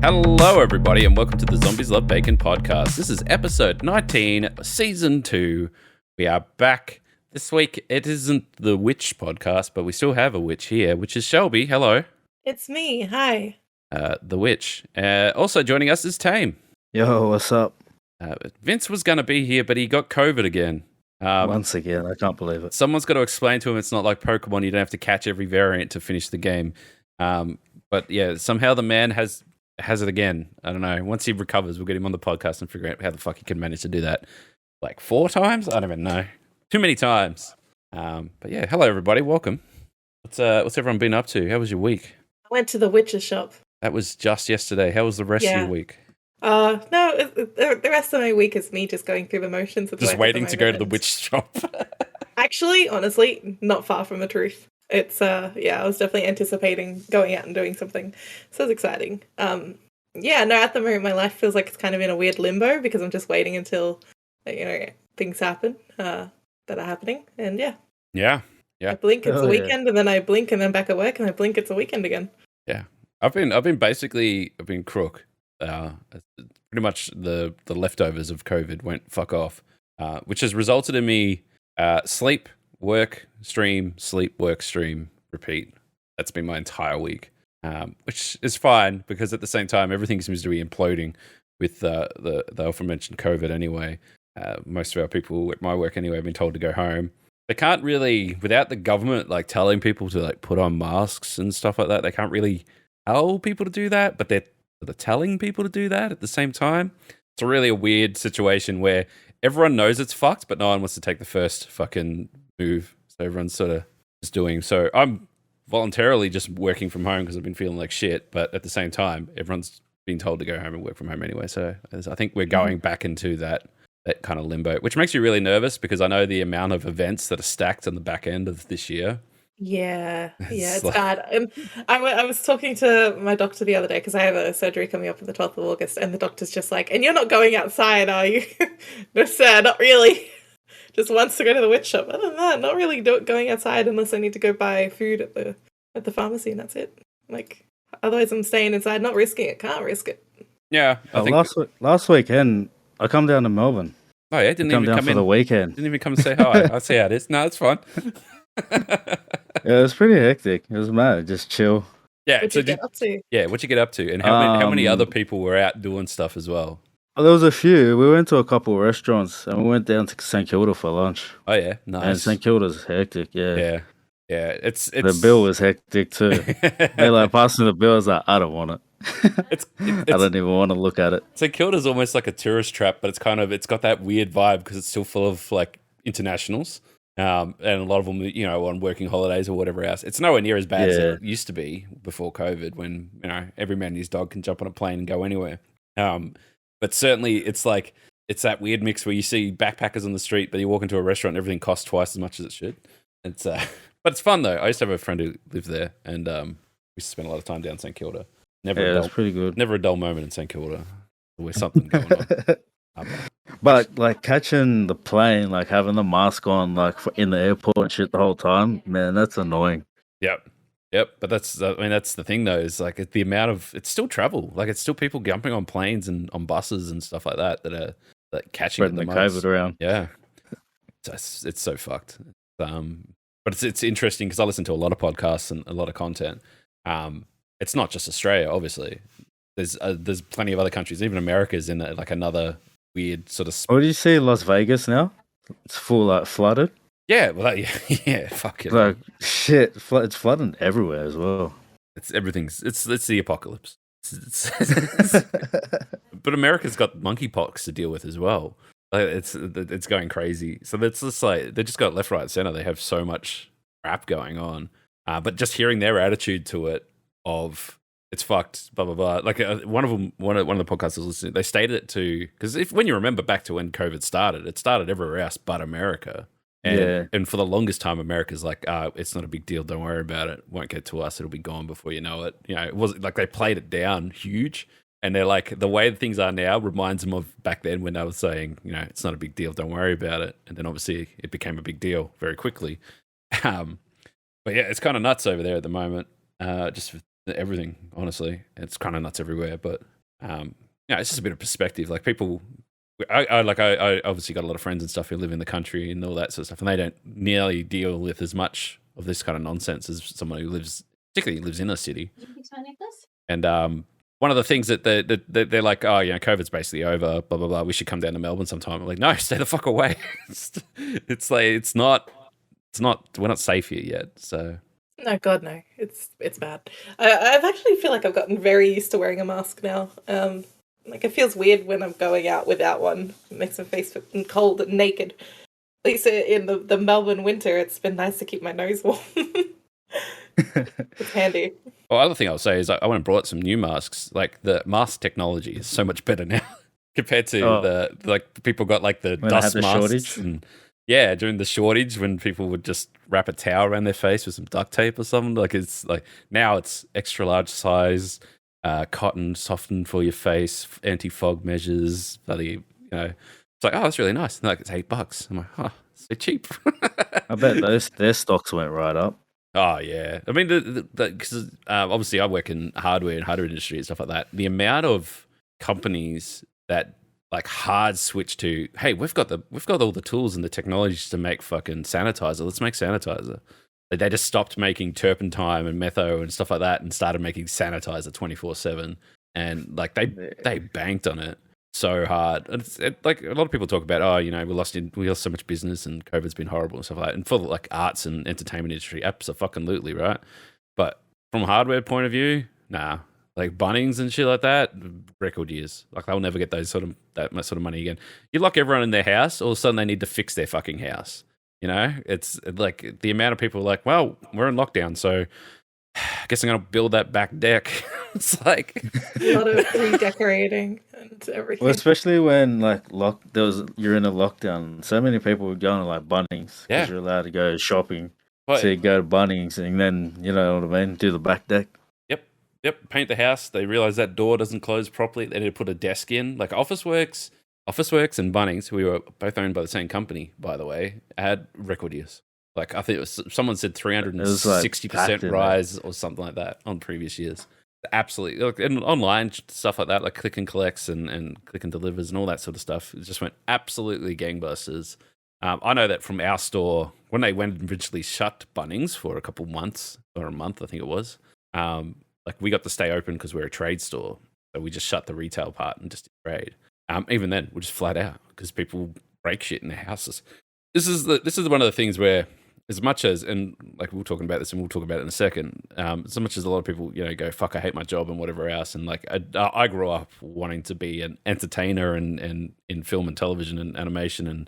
Hello, everybody, and welcome to the Zombies Love Bacon podcast. This is episode 19, season 2. We are back this week. It isn't the witch podcast, but we still have a witch here, which is Shelby. Hello. It's me. Hi. The witch. Also joining us is Tame. Yo, what's up? Vince was going to be here, but he got COVID again. Once again, I can't believe it. Someone's got to explain to him it's not like Pokemon. You don't have to catch every variant to finish the game. But yeah, somehow the man has it again. I don't know. Once he recovers, we'll get him on the podcast and figure out how the fuck he can manage to do that. Like 4 times? I don't even know. Too many times. But yeah, hello everybody. Welcome. What's everyone been up to? How was your week? I went to the witch's shop. That was just yesterday. How was the rest of your week? No, the rest of my week is me just going through the motions. Just waiting to go to the witch shop. Actually, honestly, not far from the truth. It's, I was definitely anticipating going out and doing something. So it's exciting. At the moment, my life feels like it's kind of in a weird limbo because I'm just waiting until, things happen that are happening. And yeah. I blink, it's a weekend, and then I blink, and then back at work, and I blink, it's a weekend again. Yeah. I've been crook. Pretty much the leftovers of COVID went fuck off, which has resulted in me sleep, work, stream, sleep, work, stream, repeat. That's been my entire week, which is fine because at the same time everything seems to be imploding with the aforementioned COVID anyway. Most of our people at my work anyway have been told to go home. They can't really, without the government like telling people to like put on masks and stuff like that, they can't really tell people to do that, but they're telling people to do that at the same time. It's a weird situation where everyone knows it's fucked, but no one wants to take the first fucking move. So everyone's sort of just doing. So I'm voluntarily just working from home because I've been feeling like shit. But at the same time, everyone's been told to go home and work from home anyway. So I think we're going back into that kind of limbo, which makes you really nervous because I know the amount of events that are stacked on the back end of this year. Yeah, it's bad. I was talking to my doctor the other day because I have a surgery coming up on the 12th of August, and the doctor's just like, and you're not going outside, are you? No, sir, not really. Just wants to go to the witch shop. Other than that, not really going outside unless I need to go buy food at the pharmacy, and that's it. Like, otherwise I'm staying inside, not risking it. Can't risk it. Yeah. I think last weekend, I come down to Melbourne. Oh yeah, didn't even come for the weekend. Didn't even come and say hi. I see how it is. No, it's fine. Yeah, it was pretty hectic. It was mad. Just chill. Yeah. What'd you get up to? Yeah, what'd you get up to? And how many other people were out doing stuff as well? There was a few. We went to a couple of restaurants and we went down to St Kilda for lunch. Oh yeah, nice. And St Kilda's hectic. Yeah. It's the bill was hectic too. They like passing the bill. I was like, I don't want it. I don't even want to look at it. St Kilda's almost like a tourist trap, but it's got that weird vibe because it's still full of like internationals. And a lot of them, on working holidays or whatever else. It's nowhere near as bad as it used to be before COVID when, every man and his dog can jump on a plane and go anywhere. But certainly it's that weird mix where you see backpackers on the street, but you walk into a restaurant and everything costs twice as much as it should. But it's fun though. I used to have a friend who lived there and we used to spend a lot of time down St Kilda. That's pretty good. Never a dull moment in St Kilda. Always something going on. But like catching the plane, like having the mask on, like in the airport and shit the whole time, man, that's annoying. Yep. But that's the thing though, is like it's the amount of, it's still travel. Like it's still people jumping on planes and on buses and stuff like that are like catching the COVID around. Yeah. It's so fucked. But it's interesting because I listen to a lot of podcasts and a lot of content. It's not just Australia, obviously. There's plenty of other countries. Even America's in like another weird sort of. What did you see? Las Vegas now? It's full like flooded. Yeah, well, fuck it. Like shit, it's flooding everywhere as well. It's everything's. It's the apocalypse. But America's got monkeypox to deal with as well. Like it's going crazy. So it's just like they just got left, right, and center. They have so much crap going on. But just hearing their attitude to it of it's fucked, blah blah blah. Like one of the podcasts I was listening to, they stated it to because when you remember back to when COVID started, it started everywhere else but America. And for the longest time, America's like, it's not a big deal. Don't worry about it. Won't get to us. It'll be gone before you know it. It wasn't like they played it down huge. And they're like, the way things are now reminds them of back then when they were saying, it's not a big deal. Don't worry about it. And then obviously it became a big deal very quickly. But yeah, it's kind of nuts over there at the moment. Just everything. Honestly, it's kind of nuts everywhere. But it's just a bit of perspective. Like people, I obviously got a lot of friends and stuff who live in the country and all that sort of stuff, and they don't nearly deal with as much of this kind of nonsense as someone who particularly lives in a city. And one of the things that they're like, oh, COVID's basically over, blah blah blah. We should come down to Melbourne sometime. I'm like, no, stay the fuck away. It's like it's not. We're not safe here yet. So no, God, no, it's bad. I've actually feel like I've gotten very used to wearing a mask now. Like it feels weird when I'm going out without one. It makes my face cold and naked. At least in the Melbourne winter, it's been nice to keep my nose warm. It's handy. Well, other thing I'll say is I went and brought some new masks. Like the mask technology is so much better now compared to people got like the when dust the masks. shortage. And, during the shortage when people would just wrap a towel around their face with some duct tape or something. Like it's like now it's extra large size, cotton softened for your face, anti-fog measures, bloody, it's like, oh, that's really nice. And like it's $8. I'm like, oh, it's so cheap. I bet their stocks went right up. Oh yeah, I mean, because obviously I work in hardware and hardware industry and stuff like that. The amount of companies that like hard switch to, hey, we've got all the tools and the technologies to make fucking sanitizer. Let's make sanitizer. Like, they just stopped making turpentine and metho and stuff like that and started making sanitizer 24/7. And like they banked on it so hard. And like a lot of people talk about, oh, we lost so much business and COVID's been horrible and stuff like that. And for like arts and entertainment industry, absolutely, right? But from a hardware point of view, nah. Like Bunnings and shit like that, record years. Like they'll never get that sort of money again. You lock everyone in their house, all of a sudden they need to fix their fucking house. It's like the amount of people are like, well, we're in lockdown, so I guess I'm gonna build that back deck. It's like a lot of redecorating and everything. Well, especially when like you're in a lockdown. So many people were going to like Bunnings because you're allowed to go shopping. So you go to Bunnings and then you know what I mean, do the back deck. Yep, paint the house. They realize that door doesn't close properly. They need to put a desk in. Like Officeworks and Bunnings, who were both owned by the same company, by the way, had record years. Like I think it was someone said 360% rise or something like that on previous years. Absolutely, look, and online stuff like that, like click and collects and click and delivers and all that sort of stuff. It just went absolutely gangbusters. I know that from our store when they went and eventually shut Bunnings for a couple months or a month, I think it was. Like we got to stay open because we're a trade store, so we just shut the retail part and just did trade. Even then, we're just flat out because people break shit in their houses. This is one of the things where, as much as, and like we're talking about this and we'll talk about it in a second, so much as a lot of people go fuck, I hate my job and whatever else, and like I grew up wanting to be an entertainer and in film and television and animation and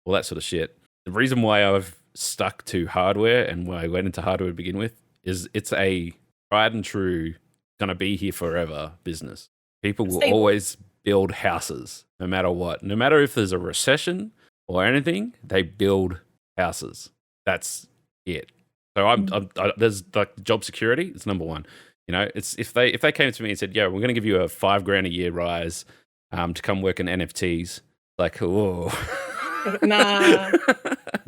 all that sort of shit. The reason why I've stuck to hardware and why I went into hardware to begin with is it's a tried and true, gonna be here forever business. People will always build houses, no matter what. No matter if there's a recession or anything, they build houses. That's it. So there's like job security. It's number one. It's if they came to me and said, yeah, we're gonna give you a $5,000 a year rise to come work in NFTs. Like, oh. Nah.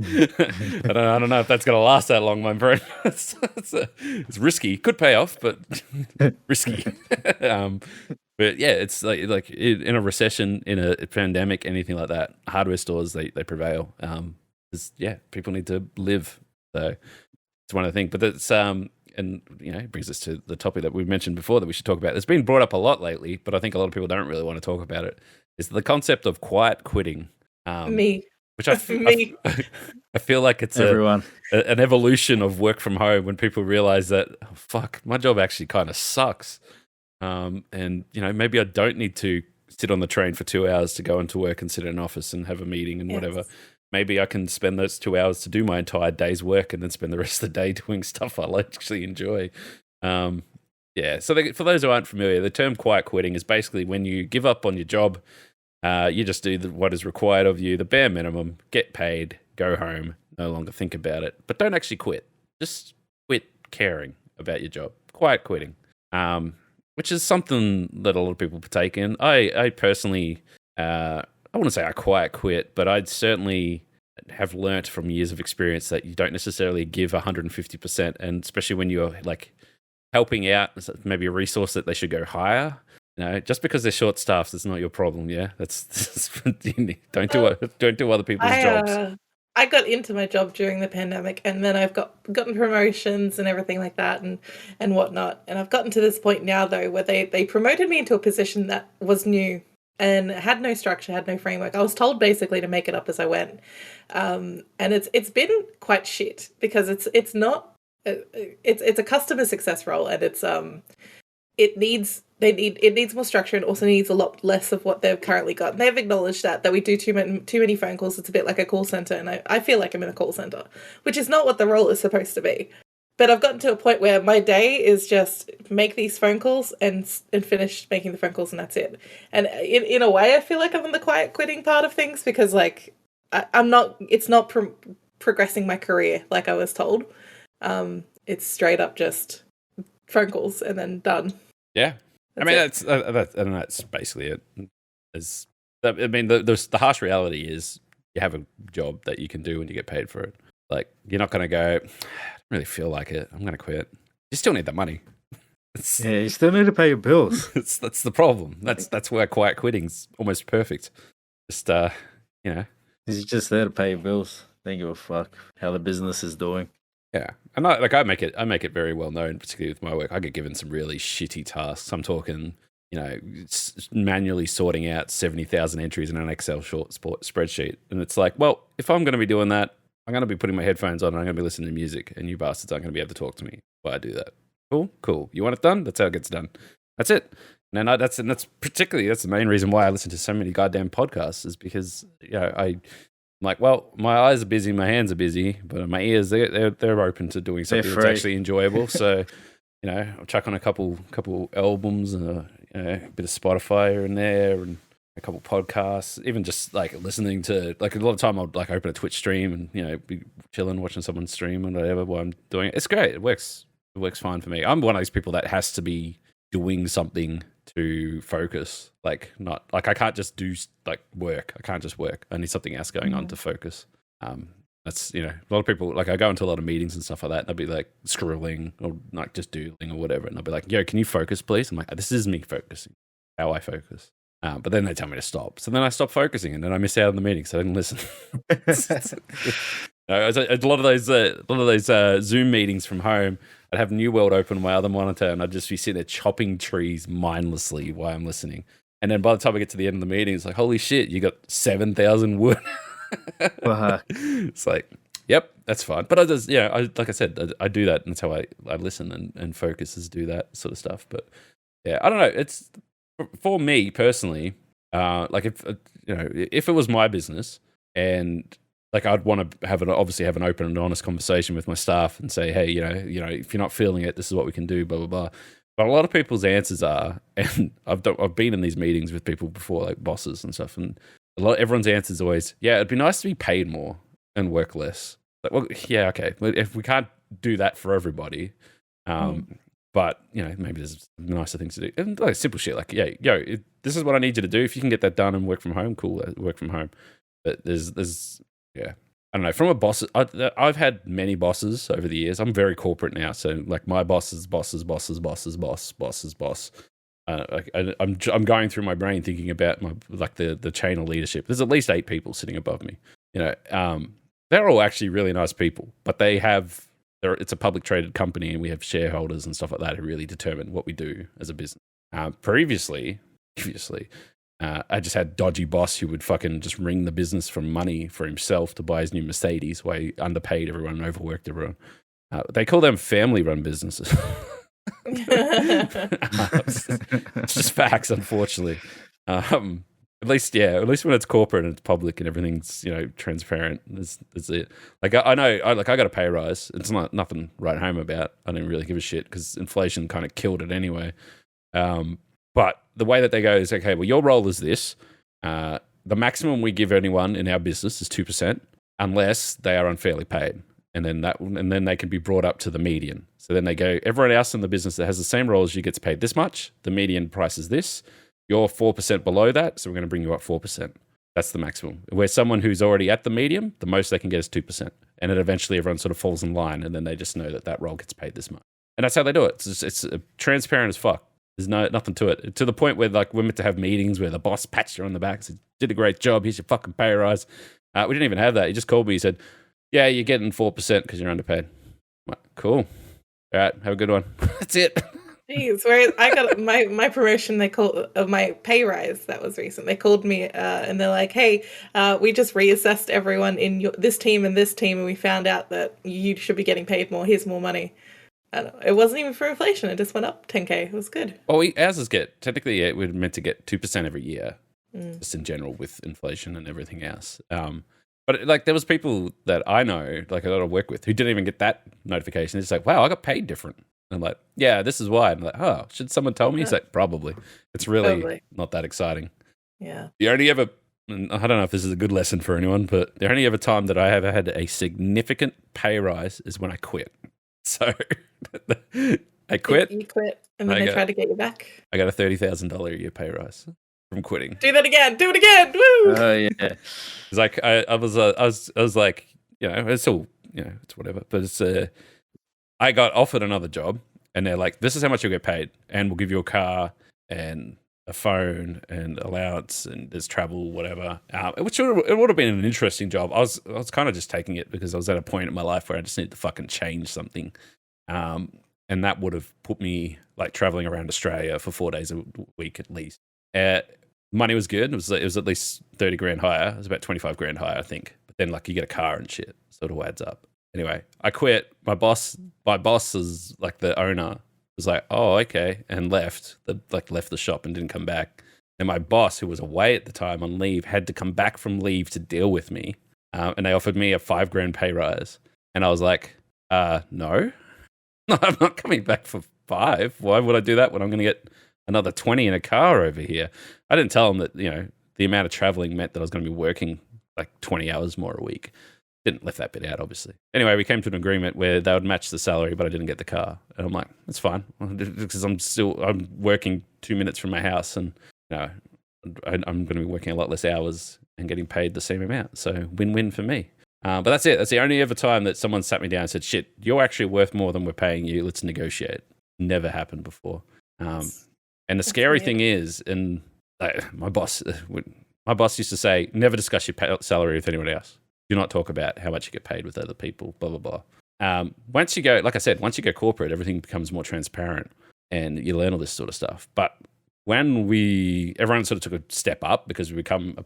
I don't know if that's gonna last that long, my friend. It's risky. Could pay off, but risky. But yeah, it's like in a recession, in a pandemic, anything like that, hardware stores they prevail. People need to live. So it's one of the things. But that's and it brings us to the topic that we mentioned before that we should talk about. It's been brought up a lot lately, but I think a lot of people don't really want to talk about it. Is the concept of quiet quitting. Me. Which I feel like it's an evolution of work from home when people realize that, oh, fuck, my job actually kind of sucks. And, maybe I don't need to sit on the train for 2 hours to go into work and sit in an office and have a meeting and whatever. Maybe I can spend those 2 hours to do my entire day's work and then spend the rest of the day doing stuff I actually enjoy. So for those who aren't familiar, the term quiet quitting is basically when you give up on your job. You just do what is required of you, the bare minimum, get paid, go home, no longer think about it. But don't actually quit. Just quit caring about your job. Quiet quitting, which is something that a lot of people partake in. I personally, I wouldn't say I quiet quit, but I'd certainly have learnt from years of experience that you don't necessarily give 150%, and especially when you're like helping out, maybe a resource that they should go higher. Just because they're short staffed, it's not your problem. Yeah, that's don't do other people's jobs. I got into my job during the pandemic, and then I've gotten promotions and everything like that, and whatnot. And I've gotten to this point now though where they promoted me into a position that was new and had no structure, had no framework. I was told basically to make it up as I went, and it's been quite shit because it's not it's a customer success role, and it needs more structure and also needs a lot less of what they've currently got. And they've acknowledged that we do too many phone calls. It's a bit like a call center, and I feel like I'm in a call center, which is not what the role is supposed to be. But I've gotten to a point where my day is just make these phone calls and finish making the phone calls, and that's it. And in a way, I feel like I'm on the quiet quitting part of things because like I'm not. It's not progressing my career like I was told. It's straight up just phone calls and then done. Yeah. That's basically it. The harsh reality is you have a job that you can do and you get paid for it. Like, you're not going to go, I don't really feel like it, I'm going to quit. You still need that money. You still need to pay your bills. That's the problem. That's where quiet quitting's almost perfect. Just, You're just there to pay your bills. Don't give a fuck how the business is doing. Yeah, and I make it very well known, particularly with my work. I get given some really shitty tasks. I'm talking, manually sorting out 70,000 entries in an Excel spreadsheet, and it's like, well, if I'm going to be doing that, I'm going to be putting my headphones on and I'm going to be listening to music, and you bastards aren't going to be able to talk to me while I do that. Cool. You want it done? That's how it gets done. That's it. And that's the main reason why I listen to so many goddamn podcasts is because I'm like, well, my eyes are busy, my hands are busy, but my ears, they're open to doing something that's actually enjoyable. So, I'll chuck on a couple albums and a bit of Spotify here and there, and a couple podcasts. Even just like listening to, like, a lot of time I'll like open a Twitch stream and be chilling, watching someone stream and whatever while I'm doing it. It's great. It works fine for me. I'm one of those people that has to be doing something to focus. Like, not like I can't just do like work. I can't just work. I need something else going on to focus. That's a lot of people, like, I go into a lot of meetings and stuff like that, and I'll be like scribbling or like just doodling or whatever, and I'll be like, yo, can you focus please? I'm like, this is me focusing, how I focus. But then they tell me to stop, so then I stop focusing, and then I miss out on the meeting, so I didn't listen. A lot of those Zoom meetings from home, I'd have New World open on my other monitor, and I'd just be sitting there chopping trees mindlessly while I'm listening. And then by the time I get to the end of the meeting, it's like, holy shit, you got 7,000 wood. It's like, yep, that's fine. But I just, like I said, I do that, and that's how I listen and focus, is do that sort of stuff. But yeah, I don't know. It's for me personally. Like if it was my business, and like I'd want to obviously have an open and honest conversation with my staff and say, hey, if you're not feeling it, this is what we can do, blah blah blah. But a lot of people's answers are, and I've been in these meetings with people before, like bosses and stuff, and everyone's answer is always, yeah, it'd be nice to be paid more and work less. Like, well, yeah, okay, but if we can't do that for everybody, but maybe there's nicer things to do, and like simple shit, like, yeah, this is what I need you to do. If you can get that done and work from home, cool, work from home. But there's yeah, I don't know. From a boss, I've had many bosses over the years. I'm very corporate now, so like my boss's boss's boss's boss's boss's boss. I'm going through my brain thinking about the chain of leadership. There's at least 8 people sitting above me. They're all actually really nice people, but it's a public traded company, and we have shareholders and stuff like that who really determine what we do as a business. Previously, I just had dodgy boss who would fucking just wring the business for money for himself to buy his new Mercedes, while he underpaid everyone and overworked everyone. They call them family-run businesses. It's just facts, unfortunately. At least when it's corporate and it's public and everything's transparent, that's it. Like I know, I got a pay rise. It's nothing to write home about. I didn't really give a shit because inflation kind of killed it anyway. But the way that they go is, okay, well, your role is this. The maximum we give anyone in our business is 2%, unless they are unfairly paid. And then they can be brought up to the median. So then they go, everyone else in the business that has the same role as you gets paid this much. The median price is this. You're 4% below that, so we're going to bring you up 4%. That's the maximum. Where someone who's already at the medium, the most they can get is 2%. And then eventually everyone sort of falls in line, and then they just know that role gets paid this much. And that's how they do it. It's transparent as fuck. There's nothing to it. To the point where like we're meant to have meetings where the boss pats you on the back and said, did a great job, here's your fucking pay rise. We didn't even have that. He just called me, he said, yeah, you're getting 4% because you're underpaid. I'm like, cool. All right, have a good one. That's it. Jeez, whereas I got my promotion, they called my pay rise that was recent. They called me and they're like, "Hey, we just reassessed everyone in this team and this team, and we found out that you should be getting paid more. Here's more money." And it wasn't even for inflation; it just went up 10K. It was good. Well, ours is technically we're meant to get 2% every year, just in general with inflation and everything else. But like there was people that I know, like a lot of work with, who didn't even get that notification. It's like, wow, I got paid different. I'm like, yeah, this is why. I'm like, oh, should someone tell me? He's like, probably. It's really not that exciting. Yeah. The only ever, I don't know if this is a good lesson for anyone, but the only ever time that I ever had a significant pay rise is when I quit. So I quit. You quit, and then they tried to get you back. I got a $30,000 a year pay rise from quitting. Do that again. Do it again. Woo! Oh yeah. It's like I was like, you know, it's all, you know, it's whatever. But it's I got offered another job, and they're like, this is how much you'll get paid, and we'll give you a car and a phone and allowance, and there's travel, whatever. Which it would have been an interesting job. I was kind of just taking it because I was at a point in my life where I just needed to fucking change something. And that would have put me like traveling around Australia for 4 days a week at least. Money was good. It was at least 30 grand higher. It was about 25 grand higher, I think. But then like you get a car and shit, so it all adds up. Anyway, I quit. My boss is like the owner was like, oh, okay, and left the shop and didn't come back. And my boss, who was away at the time on leave, had to come back from leave to deal with me. And they offered me a 5 grand pay rise. And I was like, no, I'm not coming back for 5. Why would I do that when I'm going to get another 20 in a car over here? I didn't tell them that, you know, the amount of traveling meant that I was going to be working like 20 hours more a week. Didn't left that bit out, obviously. Anyway, we came to an agreement where they would match the salary, but I didn't get the car. And I'm like, that's fine, because I'm working 2 minutes from my house, and you know, I'm going to be working a lot less hours and getting paid the same amount. So win-win for me. But that's it. That's the only ever time that someone sat me down and said, shit, you're actually worth more than we're paying you. Let's negotiate. Never happened before. And the scary thing is, and my boss used to say, never discuss your salary with anyone else. Do not talk about how much you get paid with other people, blah, blah, blah. Once you go, like I said, once you go corporate, everything becomes more transparent and you learn all this sort of stuff. But when everyone sort of took a step up because we become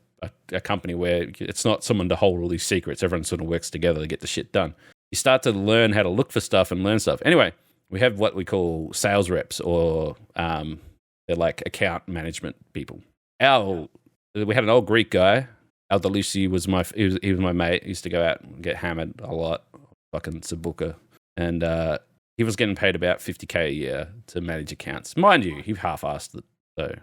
a company where it's not someone to hold all these secrets, everyone sort of works together to get the shit done. You start to learn how to look for stuff and learn stuff. Anyway, we have what we call sales reps, or they're like account management people. We had an old Greek guy. Aldalusi was he was my mate. He used to go out and get hammered a lot, fucking Sabuka. And he was getting paid about $50K a year to manage accounts. Mind you, he half-assed it. So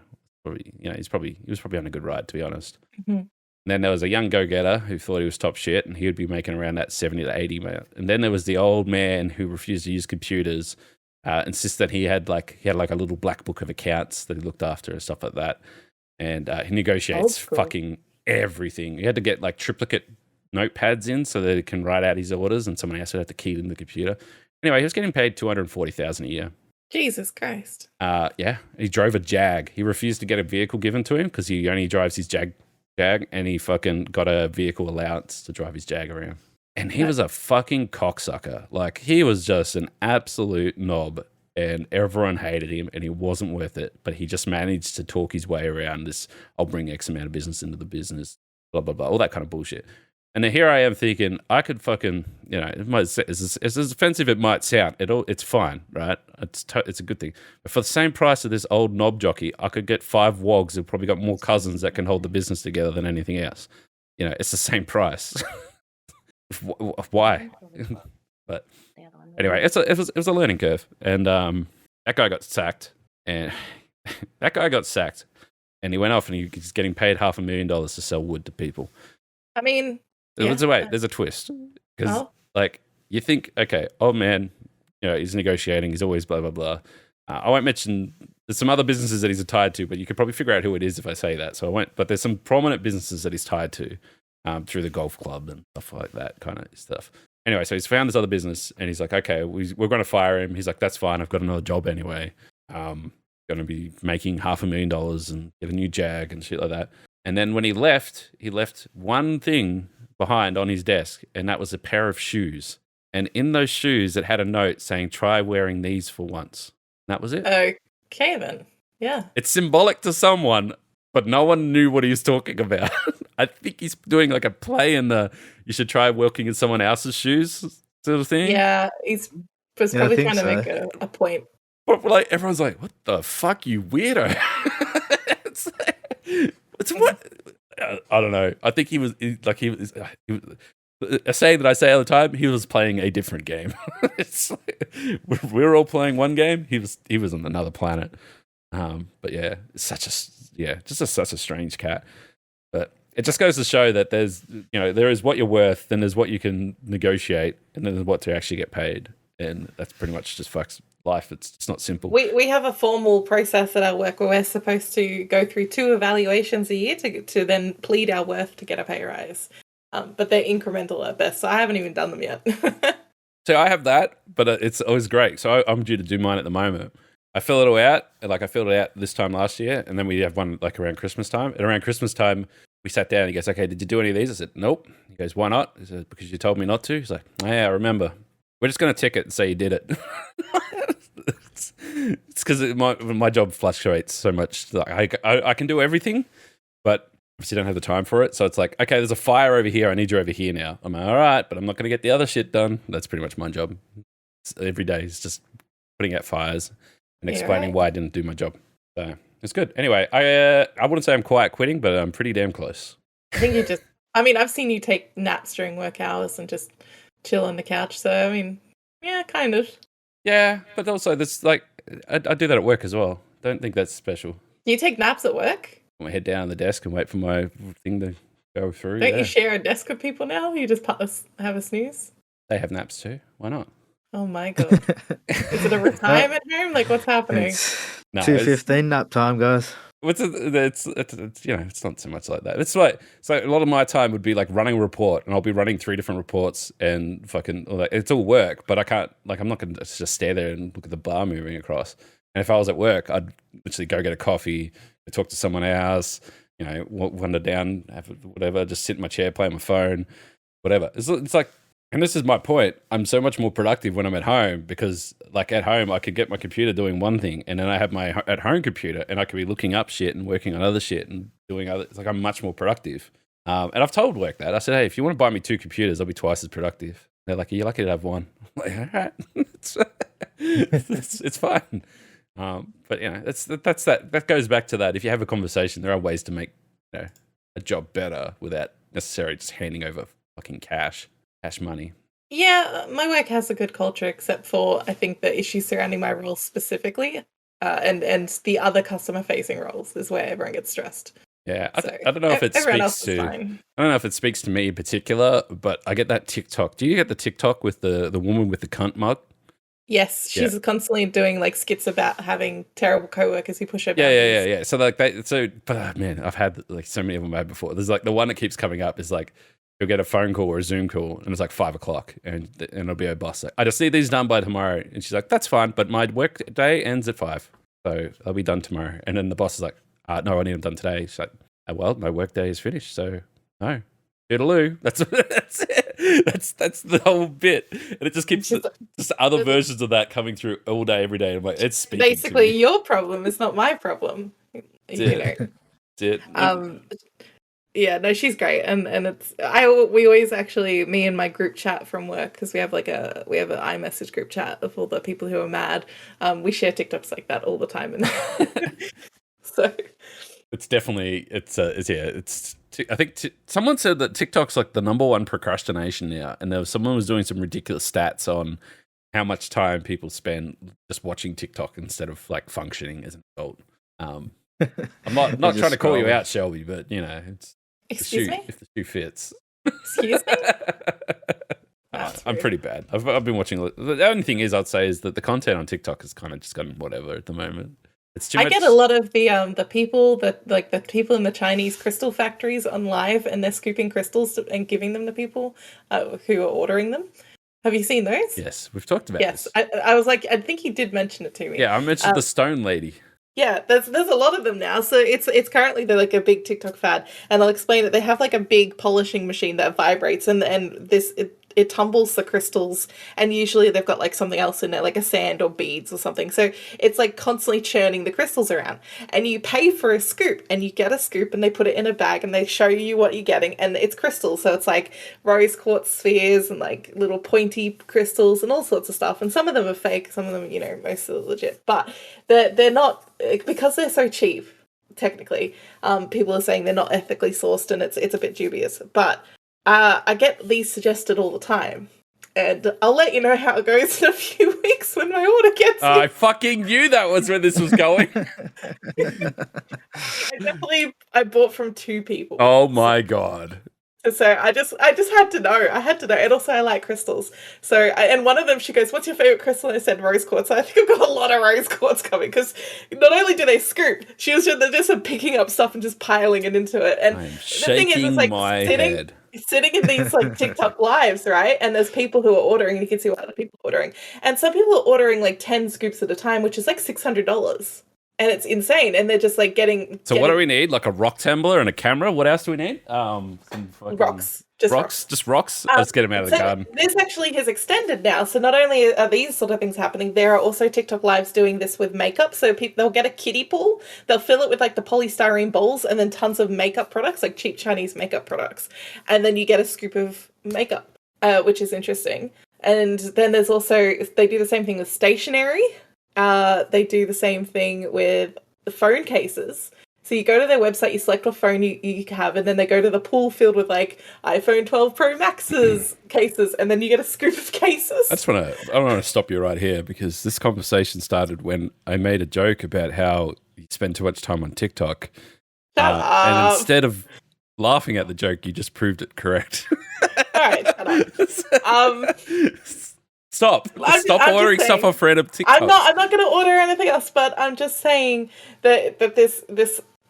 probably, you know, he was probably on a good ride, to be honest. Mm-hmm. And then there was a young go-getter who thought he was top shit, and he would be making around that 70 to 80 man. And then there was the old man who refused to use computers, insists that he had like a little black book of accounts that he looked after and stuff like that. And he negotiates fucking everything. He had to get like triplicate notepads in so that he can write out his orders, and someone else would have to key it in the computer. Anyway, he was getting paid $240,000 a year. Jesus Christ. Yeah. He drove a Jag. He refused to get a vehicle given to him because he only drives his Jag, and he fucking got a vehicle allowance to drive his Jag around. And he was a fucking cocksucker. Like, he was just an absolute knob, and everyone hated him, and he wasn't worth it. But he just managed to talk his way around this, I'll bring X amount of business into the business, blah, blah, blah, all that kind of bullshit. And then here I am thinking, I could fucking, you know, it might, as offensive it might sound, it's fine, right? It's a good thing. But for the same price of this old knob jockey, I could get 5 wogs who've probably got more cousins that can hold the business together than anything else. You know, it's the same price. Why? But anyway, it was a learning curve. And that guy got sacked. And and he went off, and he's getting paid $500,000 to sell wood to people. I mean... There's a twist. Because, like, you think, okay, old man, you know, he's negotiating, he's always blah, blah, blah. I won't mention, there's some other businesses that he's tied to, but you could probably figure out who it is if I say that. So I won't, but there's some prominent businesses that he's tied to through the golf club and stuff like that kind of stuff. anyway, so he's found this other business, and he's like, okay, we're going to fire him. He's like, that's fine. I've got another job anyway. Going to be making $500,000 and get a new Jag and shit like that. And then when he left one thing behind on his desk, and that was a pair of shoes. And in those shoes, it had a note saying, try wearing these for once. And that was it. Okay, then. Yeah. It's symbolic to someone, but no one knew what he was talking about. I think he's doing like a play in the, you should try working in someone else's shoes sort of thing. Yeah, he's probably trying to make a point. But like, everyone's like, what the fuck, you weirdo? it's what? I don't know. I think he was a saying that I say all the time, he was playing a different game. It's like, we're all playing one game. He was on another planet. But yeah, such a strange cat. But it just goes to show that there is what you're worth, then there's what you can negotiate, and then there's what to actually get paid. And that's pretty much just fucks life. It's not simple. We have a formal process at our work where we're supposed to go through 2 evaluations a year to then plead our worth to get a pay rise. But they're incremental at best, so I haven't even done them yet. So I have that, but it's always great. So I'm due to do mine at the moment. I fill it all out, like I filled it out this time last year, and then we have one like around Christmas time. And around Christmas time, we sat down and he goes, okay, did you do any of these? I said, nope. He goes, why not? I said, because you told me not to. He's like, oh, yeah, I remember. We're just going to tick it and say you did it. It's because my job fluctuates so much. Like I can do everything, but obviously don't have the time for it. So it's like, okay, there's a fire over here. I need you over here now. I'm like, all right, but I'm not going to get the other shit done. That's pretty much my job. Every day is just putting out fires and explaining why I didn't do my job. So it's good. Anyway, I wouldn't say I'm quiet quitting, but I'm pretty damn close. I think I've seen you take naps during work hours and just chill on the couch. So, I mean, yeah, kind of. Yeah, but also this, like, I do that at work as well. Don't think that's special. Do you take naps at work? Put my head down on the desk and wait for my thing to go through. Don't you share a desk with people now? You just have a snooze? They have naps too. Why not? Oh my god. Is it a retirement home? Like, what's happening? No, 2:15 nap time, guys. It's not so much like that. It's like, so a lot of my time would be like running a report, and I'll be running 3 different reports and fucking, like, it's all work, but I can't, like, I'm not going to just stare there and look at the bar moving across. And if I was at work, I'd literally go get a coffee, talk to someone else, wander down, have whatever, just sit in my chair, play on my phone, whatever. It's like, and this is my point, I'm so much more productive when I'm at home, because like at home I could get my computer doing one thing, and then I have my at home computer and I could be looking up shit and working on other shit and doing other, it's like I'm much more productive. And I've told work that. I said, hey, if you want to buy me 2 computers, I'll be twice as productive. They're like, you're lucky to have one. I'm like, all right. it's fine. But that goes back to that. If you have a conversation, there are ways to make a job better without necessarily just handing over fucking cash money. Yeah, my work has a good culture, except for I think the issues surrounding my role specifically, and the other customer facing roles is where everyone gets stressed. Yeah, I don't know if it speaks to. I don't know if it speaks to me in particular, but I get that TikTok. Do you get the TikTok with the woman with the cunt mug? Yes, she's constantly doing like skits about having terrible coworkers who push her boundaries. Yeah. So like but man, I've had like so many of them I had before. There's like the one that keeps coming up is like, you'll get a phone call or a Zoom call, and it's like 5 o'clock, and it'll be her boss like, I just need these done by tomorrow. And she's like, that's fine, but my work day ends at 5, so I'll be done tomorrow. And then the boss is like, no, I need them done today. She's like, well, my work day is finished, so no. Toodaloo. That's it. That's the whole bit, and it just keeps just other versions of that coming through all day, every day. I'm like, it's speaking basically your problem. It's not my problem. That's it. Yeah, no, she's great, and we always actually, me and my group chat from work, because we have an iMessage group chat of all the people who are mad. We share TikToks like that all the time, and so it's definitely I think someone said that TikTok's like the number 1 procrastination now, and someone was doing some ridiculous stats on how much time people spend just watching TikTok instead of like functioning as an adult. I'm not trying to call you out, Shelby, but it's. Excuse me? If the shoe fits. Excuse me? I'm pretty bad. I've been watching. The only thing I'd say is that the content on TikTok has kind of just gotten whatever at the moment. It's too much. I get a lot of the people the people in the Chinese crystal factories on live, and they're scooping crystals and giving them to people who are ordering them. Have you seen those? Yes, we've talked about Yes, this. I was like, I think he did mention it to me. Yeah, I mentioned the stone lady. Yeah, there's a lot of them now. So it's currently they're like a big TikTok fad, and I'll explain it. They have like a big polishing machine that vibrates, and it tumbles the crystals, and usually they've got like something else in it, like a sand or beads or something. So it's like constantly churning the crystals around, and you pay for a scoop, and you get a scoop, and they put it in a bag, and they show you what you're getting, and it's crystals. So it's like rose quartz spheres and like little pointy crystals and all sorts of stuff. And some of them are fake, some of them, most are legit, but they're not, because they're so cheap. Technically, people are saying they're not ethically sourced, and it's a bit dubious, but. I get these suggested all the time, and I'll let you know how it goes in a few weeks when my order gets here. I fucking knew that was where this was going. I bought from 2 people. Oh my god. So I just had to know. I had to know. And also I like crystals. And one of them, she goes, "What's your favorite crystal?" And I said rose quartz. I think I've got a lot of rose quartz coming, because not only do they scoop, they're just picking up stuff and just piling it into it. And I'm the thing is, it's like my head. Sitting in these like TikTok lives, right? And there's people who are ordering, and you can see what other people are ordering. And some people are ordering like 10 scoops at a time, which is like $600. And it's insane. And they're just like getting. What do we need? Like a rock tumbler and a camera? What else do we need? Rocks. Just rocks. Let's get them out of the garden. This actually has extended now. So not only are these sort of things happening, there are also TikTok lives doing this with makeup. So they'll get a kiddie pool, they'll fill it with like the polystyrene bowls, and then tons of makeup products, like cheap Chinese makeup products. And then you get a scoop of makeup, which is interesting. And then there's also, they do the same thing with stationery. They do the same thing with phone cases. So you go to their website, you select what phone you have, and then they go to the pool filled with like iPhone 12 Pro Maxes cases, and then you get a scoop of cases. I want to stop you right here, because this conversation started when I made a joke about how you spend too much time on TikTok. And instead of laughing at the joke, you just proved it correct. All right, shut up. Stop ordering stuff off random TikTok. I'm not going to order anything else, but I'm just saying that this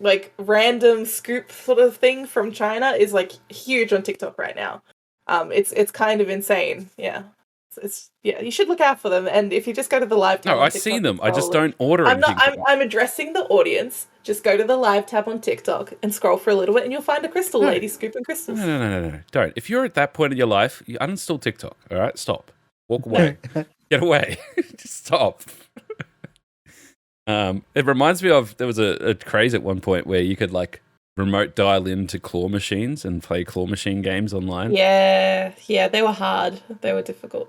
like random scoop sort of thing from China is like huge on TikTok right now. It's kind of insane. Yeah. You should look out for them. And if you just go to the live tab, I see them. I just don't order anything. I'm addressing the audience. Just go to the live tab on TikTok and scroll for a little bit, and you'll find a crystal lady scooping crystals. No. Don't. If you're at that point in your life, you uninstall TikTok. All right, stop. Walk away. Get away. Just stop. It reminds me of, there was a craze at one point where you could like remote dial into claw machines and play claw machine games online. Yeah, they were hard. They were difficult.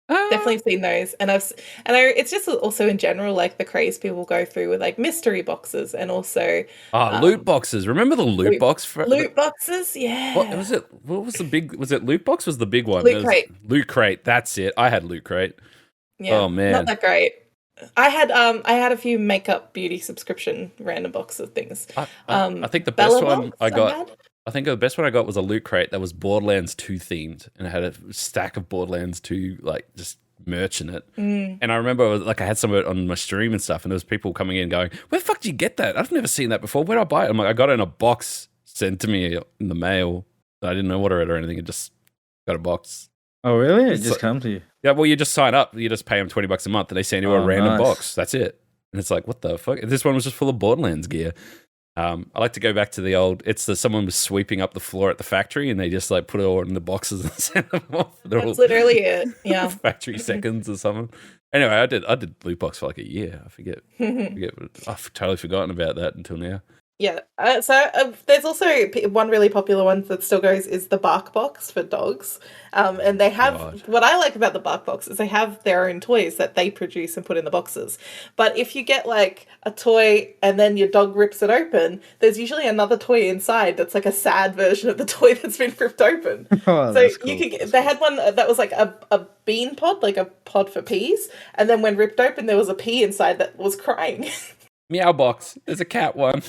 Definitely seen those, and it's just also in general like the craze people go through with like mystery boxes, and also loot boxes. Remember the loot box? Loot boxes, yeah. What was it? What was the big? Was it loot box? Was the big one? Loot crate. Loot crate. That's it. I had loot crate. Yeah. Oh man, not that great. I had a few makeup beauty subscription random boxes of things. I think the best one I got. I think the best one I got was a loot crate that was Borderlands 2 themed, and it had a stack of Borderlands 2 like just merch in it. And I remember like I had some of it on my stream and stuff, and there was people coming in going, "Where the fuck did you get that? I've never seen that before. Where did I buy it?" I'm like, "I got it in a box sent to me in the mail. I didn't order it or anything. It just got a box." Oh really? It just comes to you? Yeah. Well, you just sign up. You just pay them $20 a month, and they send you a random box. That's it. And it's like, what the fuck? This one was just full of Borderlands gear. I like to go back to the old. Someone was sweeping up the floor at the factory, and they just like put it all in the boxes and sent them off. That's literally it. Yeah, factory seconds or something. Anyway, I did loot box for like a year. I forget. I've totally forgotten about that until now. Yeah. So there's also one really popular one that still goes is the bark box for dogs. And they have, what I like about the bark box is they have their own toys that they produce and put in the boxes. But if you get like a toy and then your dog rips it open, there's usually another toy inside that's like a sad version of the toy that's been ripped open. So you could get, they had one that was like a bean pod, like a pod for peas. And then when ripped open, there was a pea inside that was crying. Meow box. There's a cat one.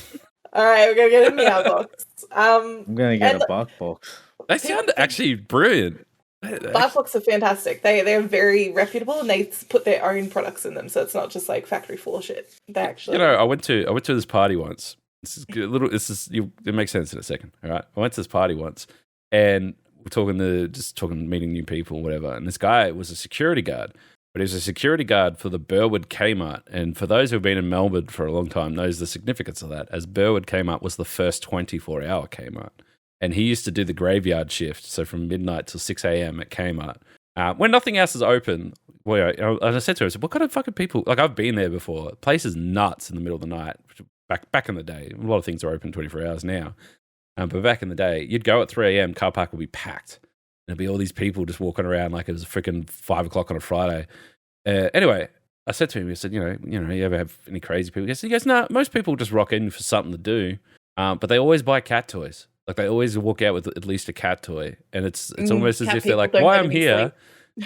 All right, we're going to get a meow box. I'm going to get a bark box. They sound actually brilliant. Bark box are fantastic. They're very reputable, and they put their own products in them, so it's not just like factory full shit. They actually, I went to this party once. It makes sense in a second. All right, I went to this party once, and meeting new people, whatever. And this guy was a security guard, but he was a security guard for the Burwood Kmart. And for those who've been in Melbourne for a long time, knows the significance of that, as Burwood Kmart was the first 24-hour Kmart. And he used to do the graveyard shift, so from midnight till 6 a.m. at Kmart. When nothing else is open, and I said to him, what kind of fucking people, like I've been there before, the place is nuts in the middle of the night, back in the day. A lot of things are open 24 hours now. But back in the day, you'd go at 3 a.m., car park would be packed. There'd be all these people just walking around like it was freaking 5 o'clock on a Friday. Anyway, I said to him, I said, you ever have any crazy people? He goes, no, most people just rock in for something to do, but they always buy cat toys. Like they always walk out with at least a cat toy. And it's almost as if they're like, why I'm here,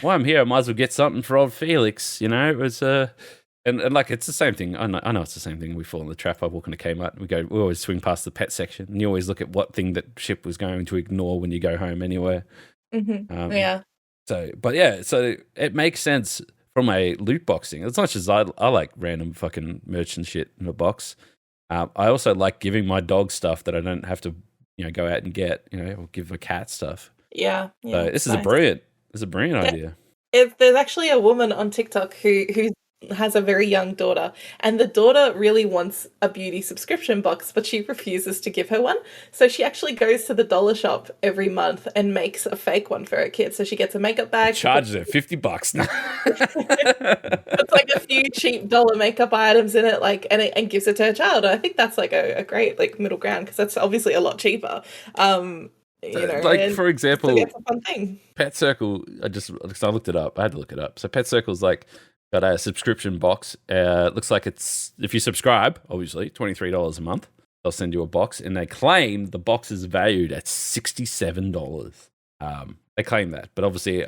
I might as well get something for old Felix, It was, and like it's the same thing. I know it's the same thing. We fall in the trap. I walk into Kmart. We always swing past the pet section, and you always look at what thing that ship was going to ignore when you go home anywhere. Yeah. So it makes sense from a loot boxing. As much as I like random fucking merch and shit in a box, I also like giving my dog stuff that I don't have to, go out and get. Or give a cat stuff. Yeah. So this is a brilliant idea. There's actually a woman on TikTok who has a very young daughter, and the daughter really wants a beauty subscription box, but she refuses to give her one. So she actually goes to the dollar shop every month and makes a fake one for her kid. So she gets a makeup bag. Charges her $50 now. It's like a few cheap dollar makeup items in it, and gives it to her child. I think that's like a great middle ground, because that's obviously a lot cheaper. For example, it's a fun thing. Pet Circle. I looked it up. I had to look it up. So Pet Circle's got a subscription box. Looks like it's, if you subscribe, obviously, $23 a month. They'll send you a box, and they claim the box is valued at $67. They claim that, but obviously,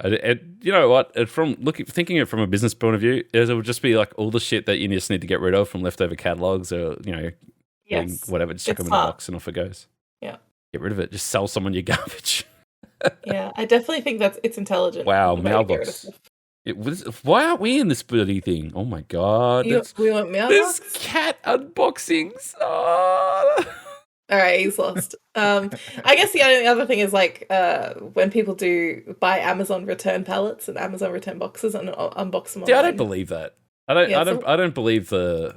you know what? Thinking it from a business point of view, it would just be like all the shit that you just need to get rid of from leftover catalogs, or whatever. Just chuck them in the box, and off it goes. Yeah, get rid of it. Just sell someone your garbage. Yeah, I definitely think it's intelligent. Wow, mailbox. Why aren't we in this bloody thing? Oh my god! We want mailbox. There's cat unboxings. Oh. All right, he's lost. I guess the only other thing is when people do buy Amazon return pallets and Amazon return boxes and unbox them. Yeah, I don't believe that. I don't believe the.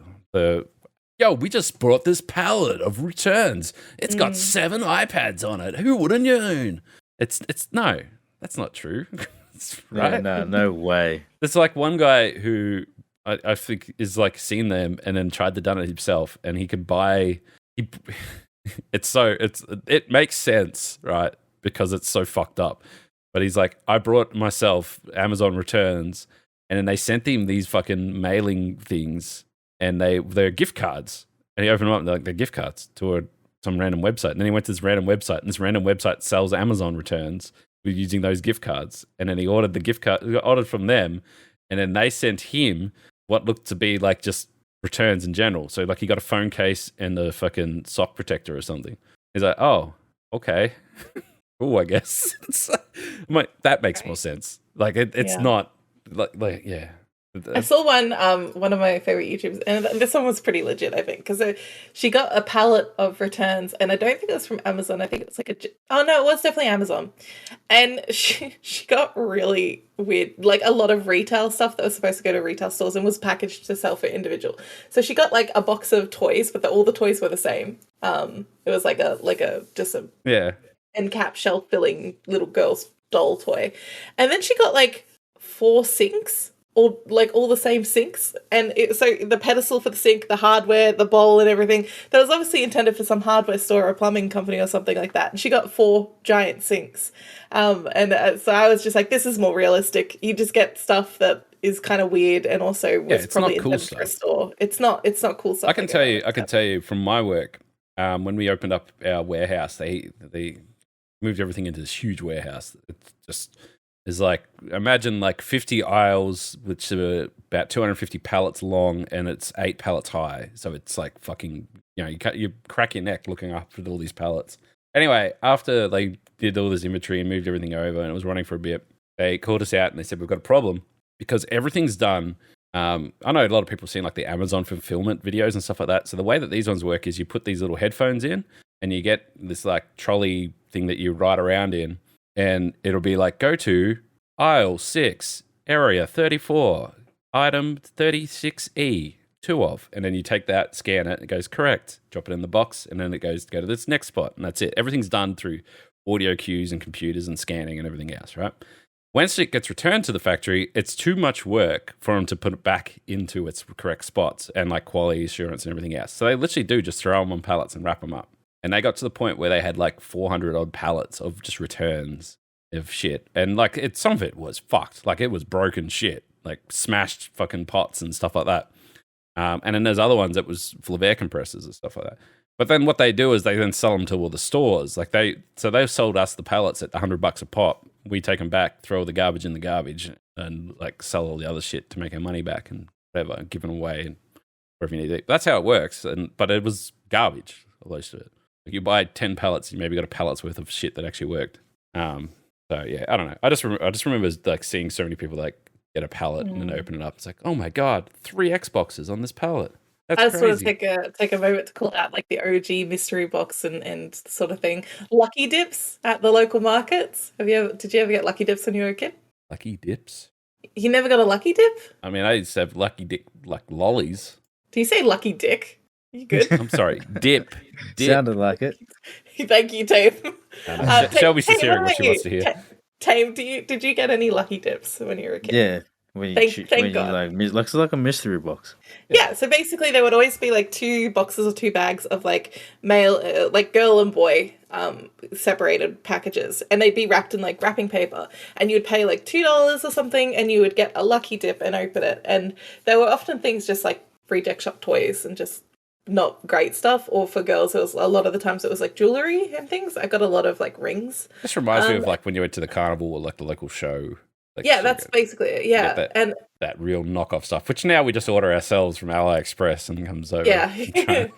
Yo, we just brought this pallet of returns. It's got 7 iPads on it. Who wouldn't you own? It's no, that's not true. Right? No way. There's one guy who I think is seen them and then tried to done it himself, and he could buy. It makes sense, right? Because it's so fucked up. But he's like, I brought myself Amazon returns, and then they sent him these fucking mailing things, and they're gift cards, and he opened them up, and they're gift cards to some random website. And then he went to this random website, and this random website sells Amazon returns using those gift cards. And then he ordered the gift card, ordered from them, and then they sent him what looked to be just returns in general. So he got a phone case and a fucking sock protector or something. He's like, oh, okay. Oh, I guess. That makes more sense. It's not yeah. I saw one of my favorite YouTubers, and this one was pretty legit, I think, because she got a pallet of returns, and I don't think it was from Amazon. I think it's it was definitely Amazon, and she got really weird, a lot of retail stuff that was supposed to go to retail stores and was packaged to sell for individual. So she got a box of toys, but all the toys were the same. It was just a end cap shelf filling little girl's doll toy, and then she got 4 sinks. All the same sinks, and so the pedestal for the sink, the hardware, the bowl, and everything that was obviously intended for some hardware store or a plumbing company or something like that. And she got 4 giant sinks, so I was just this is more realistic. You just get stuff that is kind of weird, and also was probably intended for a store. It's not cool stuff. I can tell you from my work, when we opened up our warehouse, they moved everything into this huge warehouse. It's just. Is imagine 50 aisles, which are about 250 pallets long, and it's 8 pallets high. So it's fucking, you crack your neck looking up at all these pallets. Anyway, after they did all this inventory and moved everything over, and it was running for a bit, they called us out and they said, we've got a problem because everything's done. I know a lot of people have seen the Amazon fulfillment videos and stuff like that. So the way that these ones work is you put these little headphones in, and you get this trolley thing that you ride around in. and it'll be like, go to aisle 6, area 34, item 36E, 2 of. And then you take that, scan it, it goes correct, drop it in the box, and then it goes to go to this next spot. And that's it. Everything's done through audio cues and computers and scanning and everything else, right? Once it gets returned to the factory, it's too much work for them to put it back into its correct spots and like quality assurance and everything else. So they literally do just throw them on pallets and wrap them up. And they got to the point where they had like 400 odd pallets of just returns of shit. And like some of it was fucked. Like it was broken shit, like smashed fucking pots and stuff like that. And then there's other ones that was full of air compressors and stuff like that. But then what they do is they then sell them to all the stores. Like they've sold us the pallets at $100 a pop. We take them back, throw the garbage in the garbage, and like sell all the other shit to make our money back and whatever, and give them away and wherever you need it. That's how it works. But it was garbage, most of it. Like you buy 10 pallets, you maybe got a pallet's worth of shit that actually worked. So yeah, I don't know. I just remember like seeing so many people like get a pallet and then open it up. It's like, oh my god, 3 Xboxes on this pallet. I just want to take a moment to call out like the OG mystery box and sort of thing. Lucky dips at the local markets. Did you ever get lucky dips when you were a kid? Lucky dips? You never got a lucky dip? I mean, I used to have lucky dick like lollies. Do you say lucky dick? You good? I'm sorry, dip. Sounded like it. Thank you, Tame. Shelby's just hearing what she wants to hear. Tame, did you get any lucky dips when you were a kid? Yeah. Thank God. Looks like a mystery box. Yeah, so basically there would always be like 2 boxes or 2 bags of like male, like girl and boy separated packages, and they'd be wrapped in like wrapping paper, and you'd pay like $2 or something, and you would get a lucky dip and open it, and there were often things just like free deck shop toys and just not great stuff, or for girls it was a lot of the times it was like jewelry and things. I got a lot of like rings. This reminds me of like when you went to the carnival or like the local show. Like, yeah, that's basically it. Yeah, and that real knockoff stuff, which now we just order ourselves from Aliexpress and comes over. Yeah, and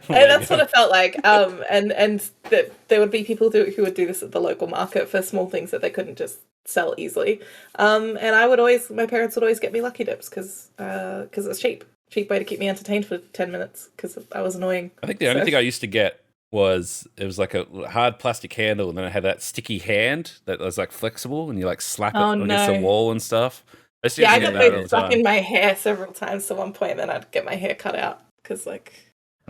that's what it felt like. And that there would be people who would do this at the local market for small things that they couldn't just sell easily. And my parents would always get me lucky dips because it's cheap way to keep me entertained for 10 minutes because I was annoying. I think the only thing I used to get was like a hard plastic handle, and then it had that sticky hand that was like flexible, and you like slap it against the wall and stuff. I got those stuck in my hair several times at one point, and then I'd get my hair cut out because like.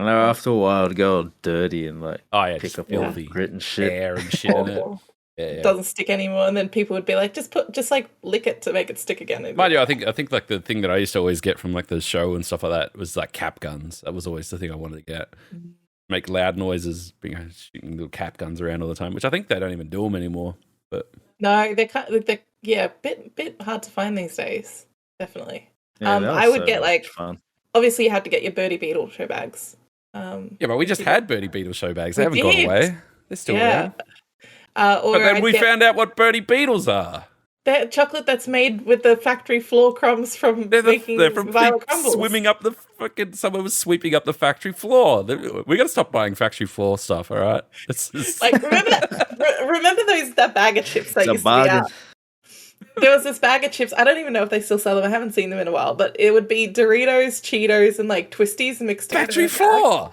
I know after a while it'd go all dirty and like pick up all the grit and shit, hair and shit in it. Yeah. It doesn't stick anymore, and then people would be like, just like lick it to make it stick again. Mind you, I think like the thing that I used to always get from like the show and stuff like that was like cap guns. That was always the thing I wanted to get. Mm-hmm. Make loud noises, shooting little cap guns around all the time, which I think they don't even do them anymore. But no, they're bit hard to find these days. Definitely. Yeah, I would get like fun. Obviously you had to get your Birdie Beetle show bags. Yeah, but we just had Birdie Beetle show bags. They haven't gone away. They're still around. But then we found out what Birdie Beetles are. They're chocolate that's made with the factory floor crumbs from making Violet crumbles. Swimming up the fucking. Someone was sweeping up the factory floor. We got to stop buying factory floor stuff. All right. Like remember that bag of chips that used to be out. There was this bag of chips. I don't even know if they still sell them. I haven't seen them in a while. But it would be Doritos, Cheetos, and like Twisties mixed together. Factory floor.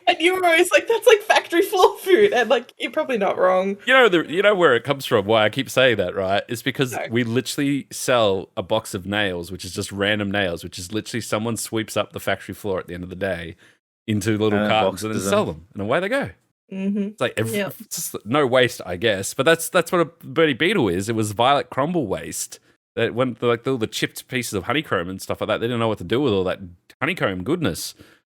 And you were always like, that's like factory floor food. And like, you're probably not wrong. You know where it comes from, why I keep saying that, right? It's because we literally sell a box of nails, which is just random nails, which is literally someone sweeps up the factory floor at the end of the day into little cartons and then sell them. And away they go. Mm-hmm. It's like it's just no waste, I guess. But that's what a Birdie Beetle is. It was Violet crumble waste. That when like all the chipped pieces of honeycomb and stuff like that, they didn't know what to do with all that honeycomb goodness.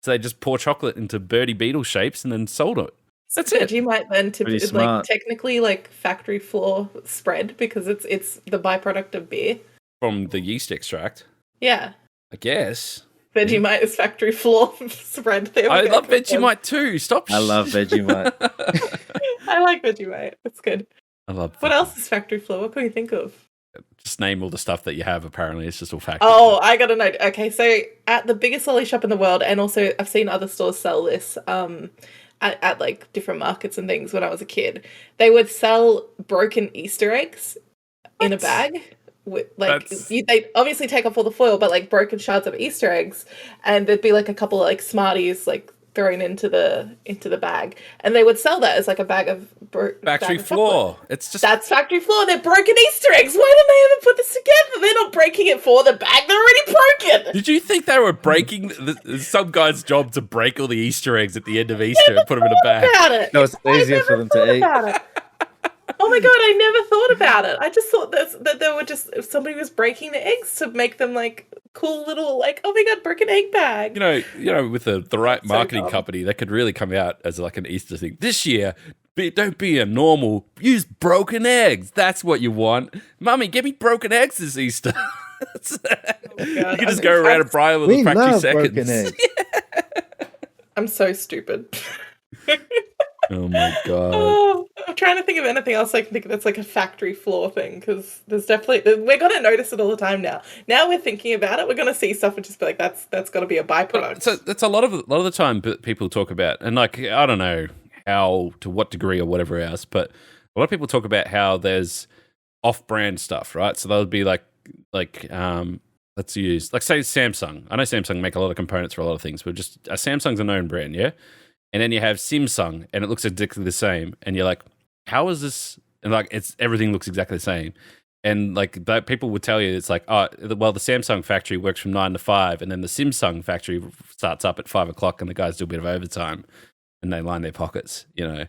So they just pour chocolate into Birdie Beetle shapes and then sold it. That's it. Vegemite then technically like factory floor spread because it's the byproduct of beer from the yeast extract. Yeah, I guess Vegemite is factory floor spread. I love Vegemite too. I love Vegemite. I like Vegemite. It's good. I love. What else is factory floor? What can you think of? Just name all the stuff that you have. Apparently, it's just all factory. Oh, I got to know. Okay, so at the biggest lolly shop in the world, and also I've seen other stores sell this at like different markets and things. When I was a kid, they would sell broken Easter eggs in a bag. With like they obviously take off all the foil, but like broken shards of Easter eggs, and there'd be like a couple of like Smarties like thrown into the bag, and they would sell that as like a bag of factory floor. That's factory floor. They're broken Easter eggs. Why didn't they ever put this together? They're not breaking it for the bag. They're already broken. Did you think they were breaking some guy's job to break all the Easter eggs at the end of Easter and put them in a bag? No, it's easier for them to eat. Oh my god, I never thought about it. I just thought that they were just, if somebody was breaking the eggs to make them like cool little, like, oh my god, broken egg bag. You know, with the right marketing company, that could really come out as like an Easter thing. This year, don't be a normal, use broken eggs. That's what you want. Mummy, give me broken eggs this Easter. You can just go around and Brian with the factory seconds. Broken eggs. I'm so stupid. Oh my god! I'm trying to think of anything else I can think of that's like a factory floor thing, because there's definitely, we're gonna notice it all the time now. Now we're thinking about it, we're gonna see stuff and just be like, that's got to be a byproduct. So that's a lot of the time people talk about, and like I don't know how, to what degree or whatever else, but a lot of people talk about how there's off-brand stuff, right? So that would be like let's use, like, say Samsung. I know Samsung make a lot of components for a lot of things, but just Samsung's a known brand, yeah. And then you have Samsung, and it looks exactly the same. And you're like, how is this? And like, everything looks exactly the same. And like, that people would tell you, it's like, oh, well, the Samsung factory works from 9 to 5, and then the Samsung factory starts up at 5 o'clock, and the guys do a bit of overtime, and they line their pockets, you know.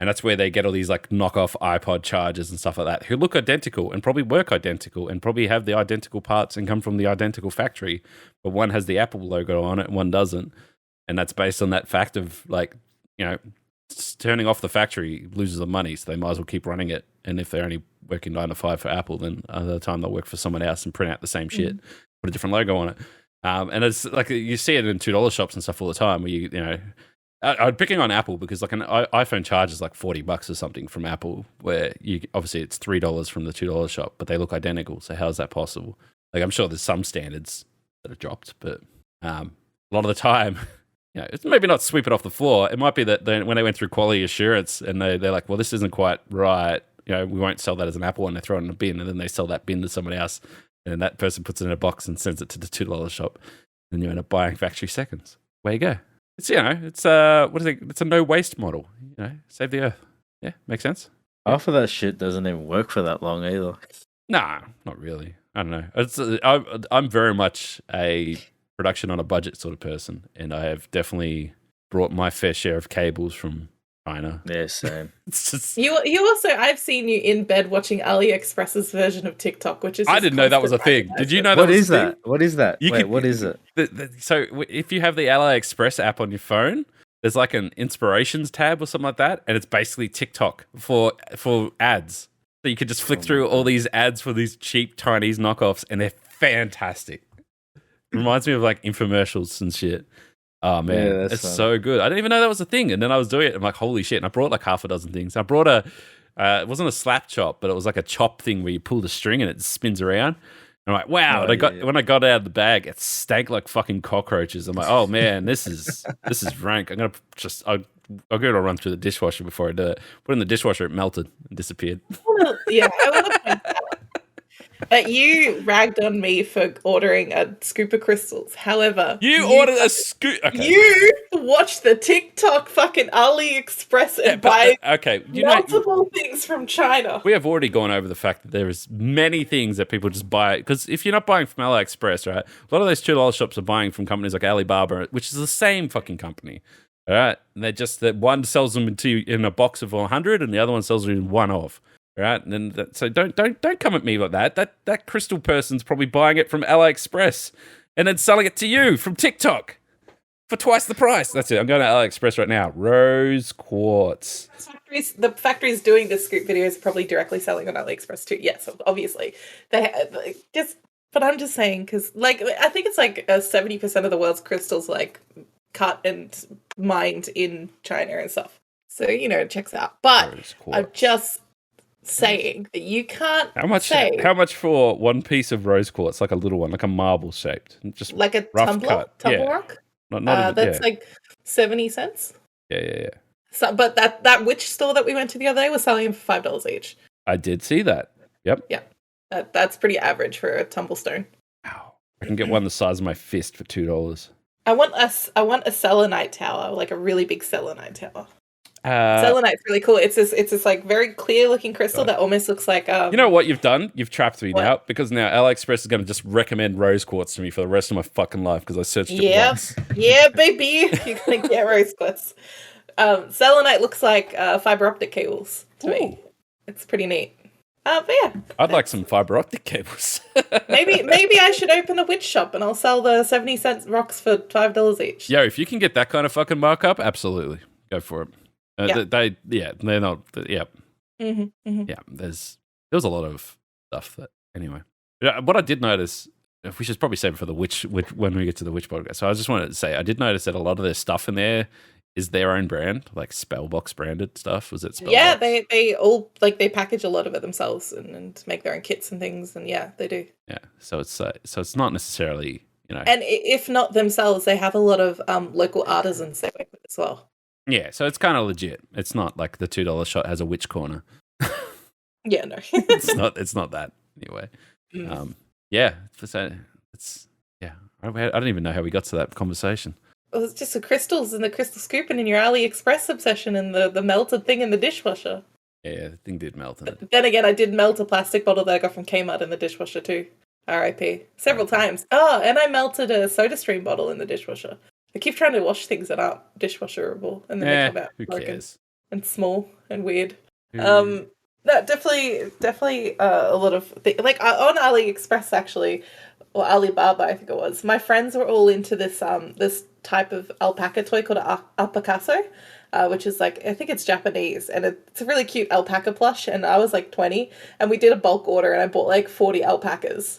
And that's where they get all these like knockoff iPod chargers and stuff like that, who look identical and probably work identical and probably have the identical parts and come from the identical factory, but one has the Apple logo on it and one doesn't. And that's based on that fact of, like, you know, turning off the factory loses the money, so they might as well keep running it. And if they're only working 9 to 5 for Apple, then other time they'll work for someone else and print out the same shit, put a different logo on it. And it's like, you see it in $2 shops and stuff all the time, where you know, I'm picking on Apple because like an iPhone charges like $40 or something from Apple, where you obviously it's $3 from the $2 shop, but they look identical. So how is that possible? Like, I'm sure there's some standards that have dropped, but a lot of the time. You know, it's maybe not sweep it off the floor. It might be that when they went through quality assurance and they're like, well, this isn't quite right. You know, we won't sell that as an Apple, and they throw it in a bin, and then they sell that bin to someone else, and that person puts it in a box and sends it to the $2 shop, and you end up buying factory seconds. Where you go? It's, you know, it's what is it? It's a no waste model. You know, save the earth. Yeah, makes sense. Half of that shit doesn't even work for that long either. Nah, not really. I don't know. I'm very much a production on a budget sort of person, and I have definitely brought my fair share of cables from China. Yeah, same. You also, I've seen you in bed watching Aliexpress's version of TikTok, which is, I didn't know that was a thing. Did you know that? What is that? What is that? Wait, what is it? So if you have the Aliexpress app on your phone, there's like an inspirations tab or something like that, and it's basically TikTok for ads. So you could just flick through all these ads for these cheap Chinese knockoffs, and they're fantastic. Reminds me of like infomercials and shit. Oh man, yeah, it's fun. So good. I didn't even know that was a thing, and then I was doing it. I'm like, holy shit! And I brought like half a dozen things. I brought it wasn't a slap chop, but it was like a chop thing where you pull the string and it spins around. And I'm like, wow! When I got it out of the bag, it stank like fucking cockroaches. I'm like, oh man, this is rank. I'm gonna I'll go to run through the dishwasher before I do it. Put it in the dishwasher, it melted and disappeared. Yeah, I want to point out that you ragged on me for ordering a scoop of crystals. However, you ordered a scoop. Okay. You watched the TikTok fucking AliExpress and buy multiple things from China. We have already gone over the fact that there is many things that people just buy, because if you're not buying from AliExpress, right, a lot of those $2 shops are buying from companies like Alibaba, which is the same fucking company. All right, and they're just that one sells them in a box of 100, and the other one sells them in one of. Right, and then so don't come at me like that. That crystal person's probably buying it from AliExpress and then selling it to you from TikTok for twice the price. That's it. I'm going to AliExpress right now. Rose quartz. The factories doing the scoop videos are probably directly selling on AliExpress too. Yes, obviously they just. But I'm just saying, because like I think it's like 70% of the world's crystals like cut and mined in China and stuff. So you know it checks out. But I'm just saying that you can't. How much for one piece of rose quartz, like a little one, like a marble shaped, just like a tumble rock? That's like 70 cents. Yeah. So, but that witch store that we went to the other day was selling them for $5 each. I did see that. Yep. Yeah, that's pretty average for a tumblestone. Wow. I can get one the size of my fist for $2. I want a selenite tower, like a really big selenite tower. Selenite's really cool. It's this like very clear looking crystal that almost looks like You know what you've done? You've trapped me now, because now Aliexpress is going to just recommend rose quartz to me for the rest of my fucking life because I searched it once. Yeah, baby, you're gonna get rose quartz. Selenite looks like fiber optic cables to me. It's pretty neat. But yeah, I'd like some fiber optic cables. maybe I should open a witch shop and I'll sell the 70-cent rocks for $5 each. Yo, if you can get that kind of fucking markup, absolutely go for it. They're not. Yeah, yeah. There was a lot of stuff that anyway. What I did notice, we should probably save it for the witch when we get to the witch podcast. So I just wanted to say, I did notice that a lot of their stuff in there is their own brand, like Spellbox branded stuff. Was it Spellbox? Yeah, they all they package a lot of it themselves and make their own kits and things, and yeah, they do. Yeah, so it's not necessarily, you know. And if not themselves, they have a lot of local artisans they work with as well. Yeah, so it's kind of legit. It's not like the $2 shot has a witch corner. Yeah, no. It's not that anyway. Yeah, it's I don't even know how we got to that conversation. Well, it's just the crystals and the crystal scooping and your Aliexpress obsession and the melted thing in the dishwasher. Yeah, the thing did melt in it. Then again, I did melt a plastic bottle that I got from Kmart in the dishwasher too. R.I.P. Several times. Oh, and I melted a SodaStream bottle in the dishwasher. I keep trying to wash things that aren't dishwasherable, and then they come out broken and small and weird. No, definitely a lot of on AliExpress actually, or Alibaba, I think it was. My friends were all into this this type of alpaca toy called a Picasso, which is like, I think it's Japanese, and it's a really cute alpaca plush. And I was like 20, and we did a bulk order, and I bought like 40 alpacas.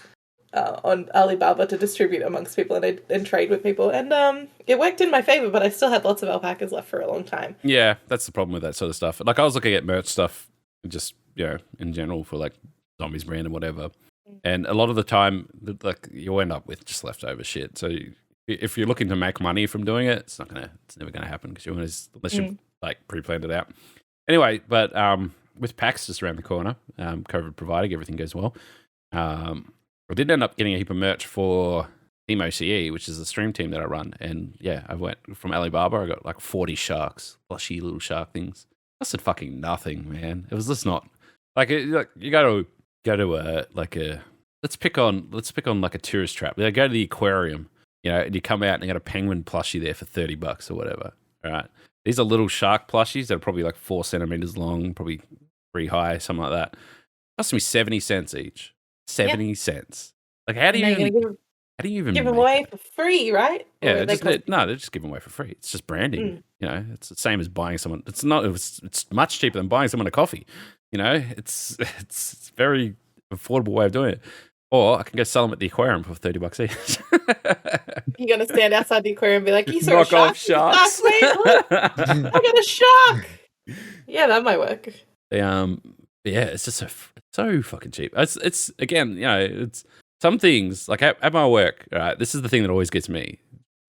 On Alibaba to distribute amongst people and trade with people, and it worked in my favor, but I still had lots of alpacas left for a long time. Yeah, that's the problem with that sort of stuff. Like, I was looking at merch stuff, just in general for like Zombies brand and whatever, and a lot of the time, like, you end up with just leftover shit. So if you're looking to make money from doing it, it's never gonna happen because unless you've like pre-planned it out. Anyway, but with PAX just around the corner, COVID providing, everything goes well. I did end up getting a heap of merch for TeamOCE, which is the stream team that I run. And yeah, I went from Alibaba. I got like 40 sharks, plushy little shark things. I said fucking nothing, man. It was just not like you go to let's pick on like a tourist trap. You go to the aquarium, and you come out and you got a penguin plushie there for $30 or whatever. All right, these are little shark plushies that are probably like 4 centimeters long, probably 3 high, something like that. Cost me 70 cents each. 70 cents. Like, how do you even give them away for free, right? Yeah, they're just giving away for free. It's just branding. It's the same as buying someone. It's much cheaper than buying someone a coffee. It's a very affordable way of doing it. Or I can go sell them at the aquarium for $30 each. You're gonna stand outside the aquarium and be like, "You saw knock off sharks? Look, I got a shark." Yeah, that might work. Yeah, it's just so fucking cheap. It's again, it's some things like at my work. Right, this is the thing that always gets me.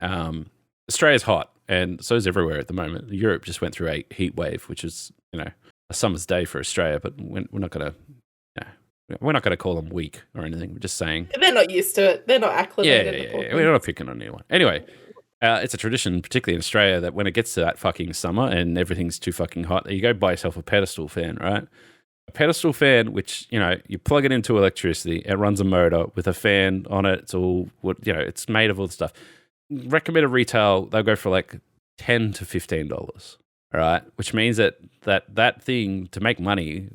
Australia's hot, and so is everywhere at the moment. Europe just went through a heat wave, which is a summer's day for Australia. But we're not gonna call them weak or anything. We're just saying they're not used to it. They're not acclimated. Yeah. We're not picking on anyone. Anyway. It's a tradition, particularly in Australia, that when it gets to that fucking summer and everything's too fucking hot, you go buy yourself a pedestal fan, right? A pedestal fan, which, you plug it into electricity, it runs a motor with a fan on it. It's all, it's made of all the stuff. Recommended retail, they'll go for like $10 to $15, all right? Which means that thing, to make money,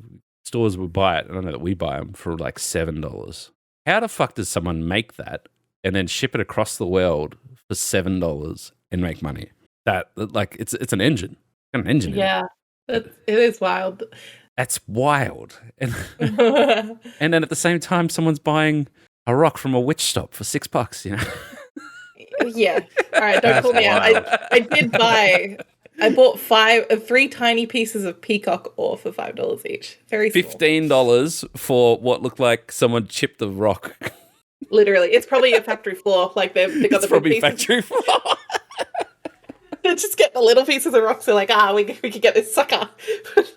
stores will buy it, and I know that we buy them for like $7. How the fuck does someone make that and then ship it across the world for $7 and make money? That, like, it's an engine. It's got an engine in it. It is wild. That's wild. And then at the same time, someone's buying a rock from a witch shop for $6, Yeah. All right, don't call me out. I bought 3 tiny pieces of peacock ore for $5 each. Very small. $15 for what looked like someone chipped the rock. Literally. It's probably a factory floor. Like they got it's the probably big factory floor. They just get the little pieces of rocks. They're like, we could get this sucker.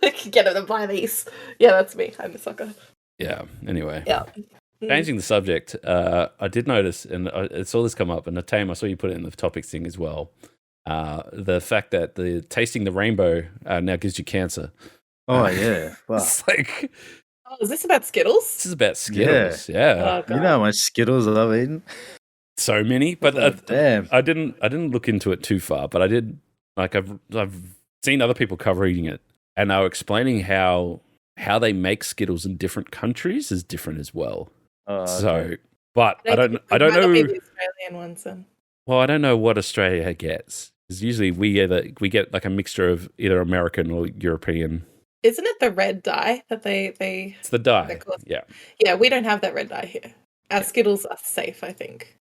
They could get him to buy these. Yeah, that's me. I'm the sucker. Yeah. Anyway. Yeah. changing the subject, I did notice, and I saw this come up, and Tame, I saw you put it in the topics thing as well. The fact that the tasting the rainbow now gives you cancer. Oh yeah, It's like, Oh, is this about Skittles? this is about Skittles. Yeah. Oh, you know how much Skittles I've eaten. So many, but Damn. I didn't look into it too far, but I did. Like I've seen other people covering it, and they were explaining how they make Skittles in different countries is different as well. Okay. So, but I don't Might know. not be the Australian ones then. Well, I don't know what Australia gets. Because usually we get like a mixture of either American or European. Isn't it the red dye that they? It's the dye. Yeah. Yeah, we don't have that red dye here. Our Skittles are safe, I think.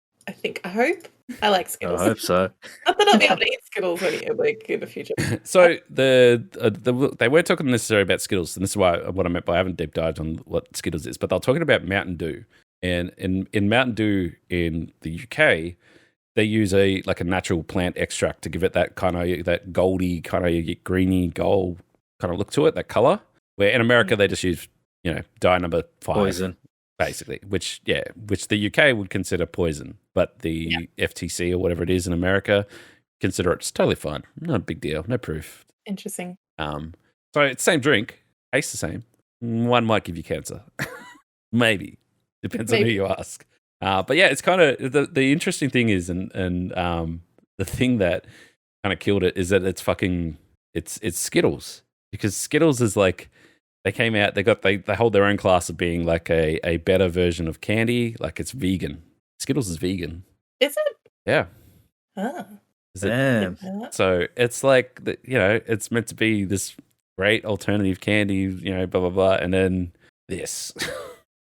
I hope. I like Skittles. I hope so. Not that I'll be able to eat Skittles in the future. So they weren't talking necessarily about Skittles, and this is what I meant by I haven't deep dived on what Skittles is, but they're talking about Mountain Dew. And in Mountain Dew in the UK, they use a natural plant extract to give it that kind of that goldy kind of greeny gold kind of look to it, that color. Where in America they just use dye number 5, Poison. basically, which the UK would consider poison, but the FTC or whatever it is in America consider it's totally fine, not a big deal, no proof. Interesting. So it's the same drink, tastes the same. One might give you cancer, maybe depends on who you ask. But yeah, it's kind of the interesting thing is, and the thing that kind of killed it is that it's Skittles, because Skittles is like. They came out. They hold their own class of being like a better version of candy. Like it's vegan. Skittles is vegan. Is it? Yeah. Oh. Damn. So it's like it's meant to be this great alternative candy. Blah blah blah, and then this.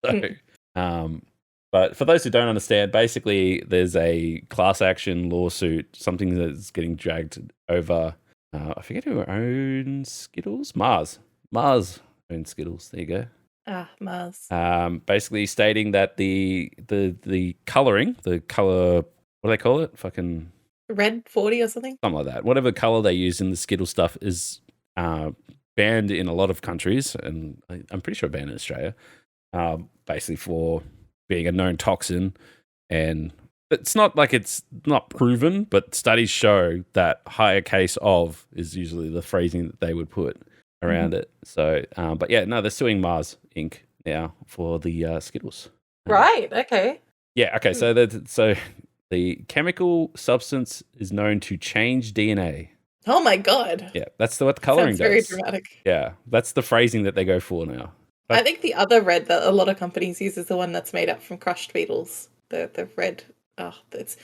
But for those who don't understand, basically there's a class action lawsuit, something that's getting dragged over. I forget who owns Skittles. Mars owns Skittles. There you go. Mars. Basically stating that the coloring, the color, what do they call it? Fucking Red 40 or something? Something like that. Whatever color they use in the Skittle stuff is banned in a lot of countries, and I'm pretty sure banned in Australia, basically for being a known toxin. And it's not like it's not proven, but studies show that higher case of is usually the phrasing that they would put around it. So, but yeah, no, they're suing Mars Inc. now for the Skittles. Right. Okay. Yeah. Okay. So the chemical substance is known to change DNA. Oh my god. Yeah, that's what the coloring does. Very dramatic. Yeah, that's the phrasing that they go for now. But I think the other red that a lot of companies use is the one that's made up from crushed beetles. The red. Oh, it's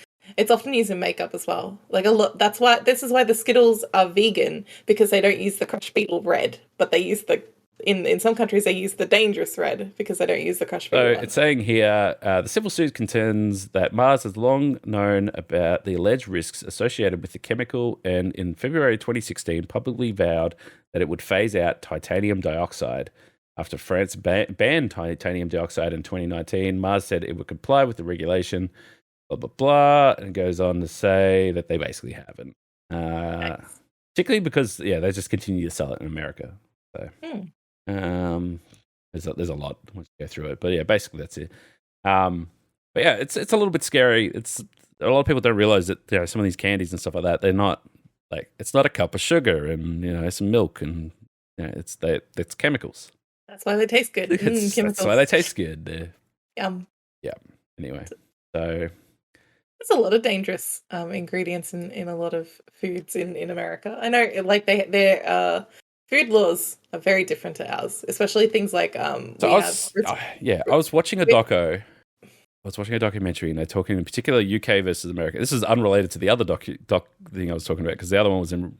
often used in makeup as well. Like a lot. This is why the Skittles are vegan, because they don't use the crushed beetle red, but they use in some countries they use the dangerous red because they don't use the crushed beetle. So it's saying here, the civil suit contends that Mars has long known about the alleged risks associated with the chemical, and in February 2016 publicly vowed that it would phase out titanium dioxide. After France banned titanium dioxide in 2019, Mars said it would comply with the regulation. Blah, blah, blah, and goes on to say that they basically haven't. Particularly because, they just continue to sell it in America. So, there's a lot once you go through it. But yeah, basically that's it. But yeah, it's a little bit scary. It's a lot of people don't realize that some of these candies and stuff like that, they're not like, it's not a cup of sugar and some milk and it's chemicals. That's why they taste good. That's why they taste good. Yum. Yeah. Anyway, so. There's a lot of dangerous ingredients in a lot of foods in America. I know, like their food laws are very different to ours, especially things like I was watching a documentary, and they're talking in particular UK versus America. This is unrelated to the other doc thing I was talking about, because the other one was in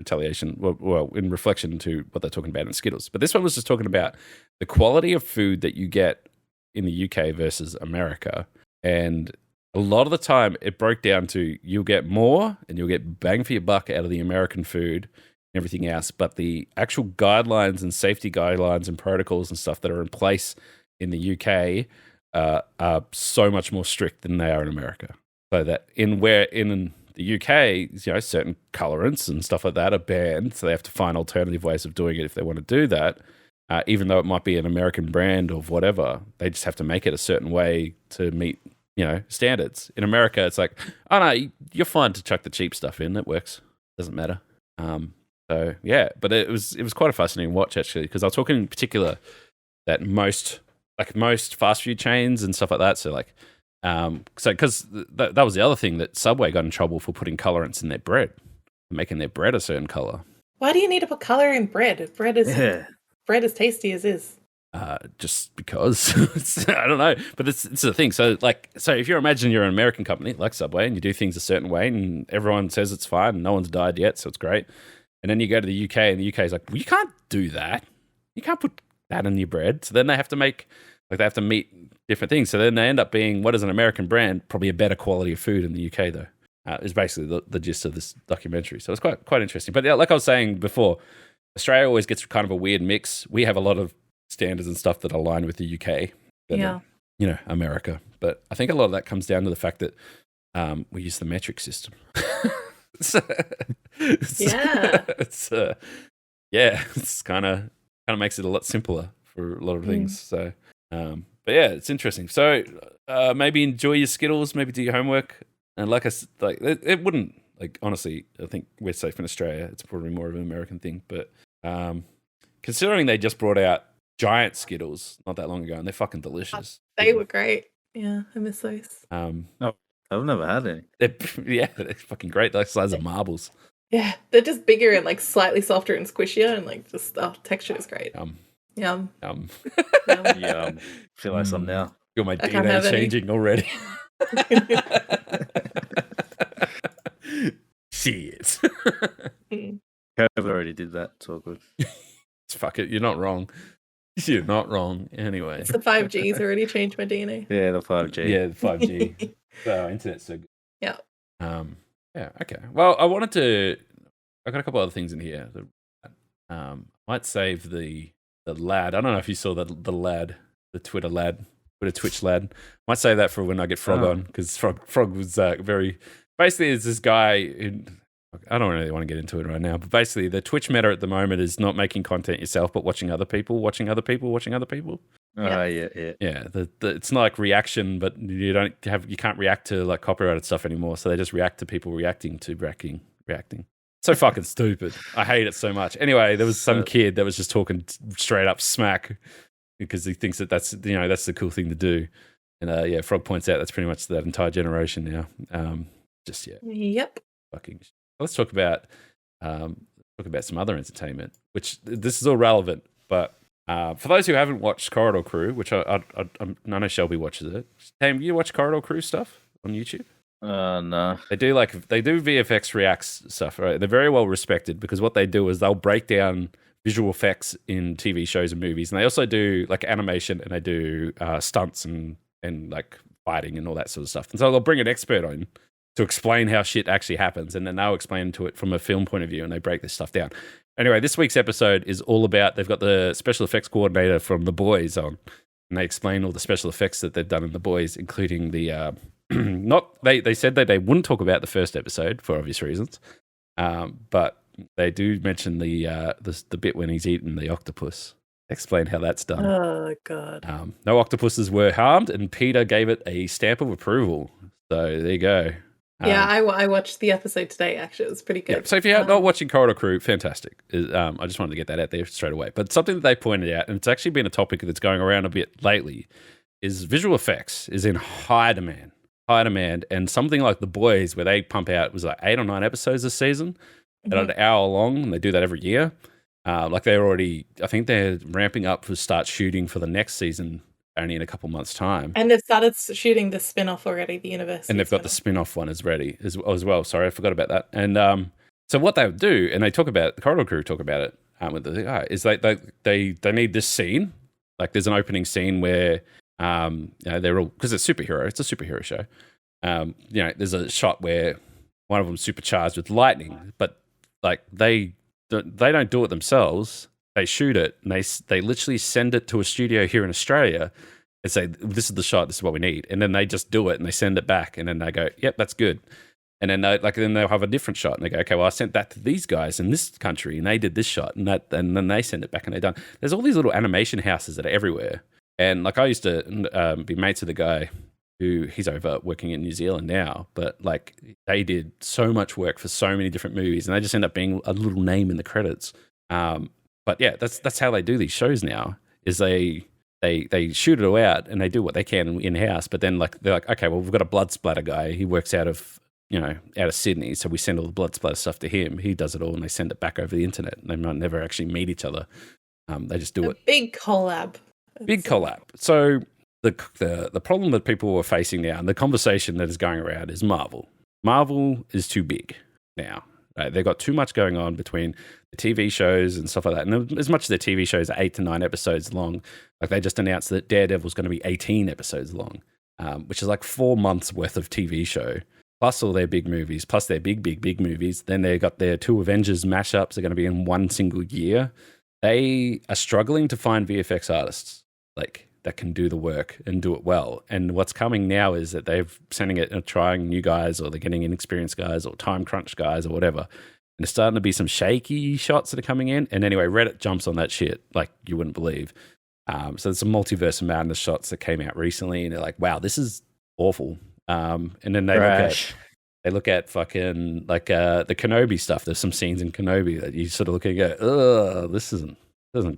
retaliation, well, in reflection to what they're talking about in Skittles. But this one was just talking about the quality of food that you get in the UK versus America, and a lot of the time it broke down to you'll get more and you'll get bang for your buck out of the American food and everything else, but the actual guidelines and safety guidelines and protocols and stuff that are in place in the UK are so much more strict than they are in America. So that in the UK, certain colorants and stuff like that are banned, so they have to find alternative ways of doing it if they want to do that. even though it might be an American brand or whatever, they just have to make it a certain way to meet, standards. In America, it's like, oh no, you're fine to chuck the cheap stuff in. It works. Doesn't matter. So yeah, but it was quite a fascinating watch actually, because I was talking in particular that most fast food chains and stuff like that. So like, because that was the other thing that Subway got in trouble for putting colorants in their bread, making their bread a certain color. Why do you need to put color in bread? Bread is tasty as is. Just because I don't know, but it's the thing. So if you imagine you're an American company like Subway and you do things a certain way and everyone says it's fine and no one's died yet, so it's great. And then you go to the UK and the UK is like, well, you can't do that. You can't put that in your bread. So then they have to meet different things. So then they end up being what is an American brand, probably a better quality of food in the UK though. Is basically the gist of this documentary. So it's quite interesting. But yeah, like I was saying before, Australia always gets kind of a weird mix. We have a lot of standards and stuff that align with the UK than, America. But I think a lot of that comes down to the fact that we use the metric system. It's kind of makes it a lot simpler for a lot of things. So, but yeah, it's interesting. So maybe enjoy your Skittles, maybe do your homework. And like I said, it wouldn't, honestly, I think we're safe in Australia. It's probably more of an American thing. But considering they just brought out giant Skittles not that long ago, and they're fucking delicious. They were great. Yeah, I miss those. No, I've never had any. They're fucking great. They're the size of marbles. Yeah, they're just bigger and slightly softer and squishier, and texture is great. Yum. Feel like some now. Feel my DNA changing already. Shit. COVID already did that. It's all good. Fuck it. You're not wrong. You're not wrong. Anyway. It's the 5G's already changed my DNA. Yeah, the 5G. Yeah, the 5G. Internet's so good. Yeah. Yeah, okay. Well, I got a couple other things in here. Might save the lad. I don't know if you saw the lad, the Twitter Twitch lad. Might save that for when I get Frog on, because Frog was very... Basically, it's this guy who... I don't really want to get into it right now, but basically the Twitch meta at the moment is not making content yourself, but watching other people. Yeah. Yeah, it's not like reaction, but you can't react to copyrighted stuff anymore. So they just react to people reacting to reacting. So fucking stupid. I hate it so much. Anyway, there was some kid that was just talking straight up smack because he thinks that's the cool thing to do. And Frog points out that's pretty much that entire generation now. Yep. Fucking. Let's talk about some other entertainment, which this is all relevant. But for those who haven't watched Corridor Crew, which I know Shelby watches it. Tame, you watch Corridor Crew stuff on YouTube? No. They do VFX reacts stuff, right? They're very well respected because what they do is they'll break down visual effects in TV shows and movies, and they also do animation and they do stunts and fighting and all that sort of stuff. And so they'll bring an expert on to explain how shit actually happens, and then they'll explain to it from a film point of view, and they break this stuff down. Anyway, this week's episode is all about, they've got the special effects coordinator from The Boys on, and they explain all the special effects that they've done in The Boys, including the, they said that they wouldn't talk about the first episode for obvious reasons, but they do mention the bit when he's eating the octopus. Explain how that's done. Oh, God. No octopuses were harmed, and Peter gave it a stamp of approval. So there you go. Yeah, I watched the episode today, actually. It was pretty good. Yeah, so if you're not watching Corridor Crew, fantastic. I just wanted to get that out there straight away. But something that they pointed out, and it's actually been a topic that's going around a bit lately, is visual effects is in high demand. And something like The Boys, where they pump out, it was 8 or 9 episodes this season, at an hour long, and they do that every year. I think they're ramping up to start shooting for the next season only in a couple months' time. And they've started shooting the spin-off already, the university. And they've got the spin-off one as ready as well. Sorry, I forgot about that. And so what they would do, and they talk about, the Corridor Crew talk about it with the guy, is they need this scene. Like there's an opening scene where they're all, because it's a superhero show. There's a shot where one of them's supercharged with lightning, but they don't do it themselves. They shoot it, and they literally send it to a studio here in Australia and say, this is the shot, this is what we need. And then they just do it, and they send it back, and then they go, yep, that's good. And then then they'll have a different shot, and they go, okay, well, I sent that to these guys in this country, and they did this shot, and then they send it back, and they're done. There's all these little animation houses that are everywhere, and like I used to be mates with a guy who he's over working in New Zealand now, but like they did so much work for so many different movies, and they just end up being a little name in the credits. But yeah, that's how they do these shows now. Is they shoot it out and they do what they can in house, but then like they're like, okay, well, we've got a blood splatter guy. He works out of Sydney, so we send all the blood splatter stuff to him. He does it all, and they send it back over the internet. They might never actually meet each other. They just do it. Big collab. Big collab. So the problem that people are facing now, and the conversation that is going around, is Marvel. Marvel is too big now. They've got too much going on between the TV shows and stuff like that. And as much as their TV shows are 8 to 9 episodes long, like they just announced that Daredevil's going to be 18 episodes long, which is like 4 months worth of TV show, plus all their big movies, plus their big movies. Then they got their 2 Avengers mashups are going to be in one single year. They are struggling to find VFX artists like that can do the work and do it well. And what's coming now is that they're sending it and trying new guys, or they're getting inexperienced guys or time crunch guys or whatever. And there's starting to be some shaky shots that are coming in. And anyway, Reddit jumps on that shit like you wouldn't believe. So there's some Multiverse of Madness shots that came out recently, and they're like, wow, this is awful. And then they look at fucking like the Kenobi stuff. There's some scenes in Kenobi that you sort of look at and go, oh, this isn't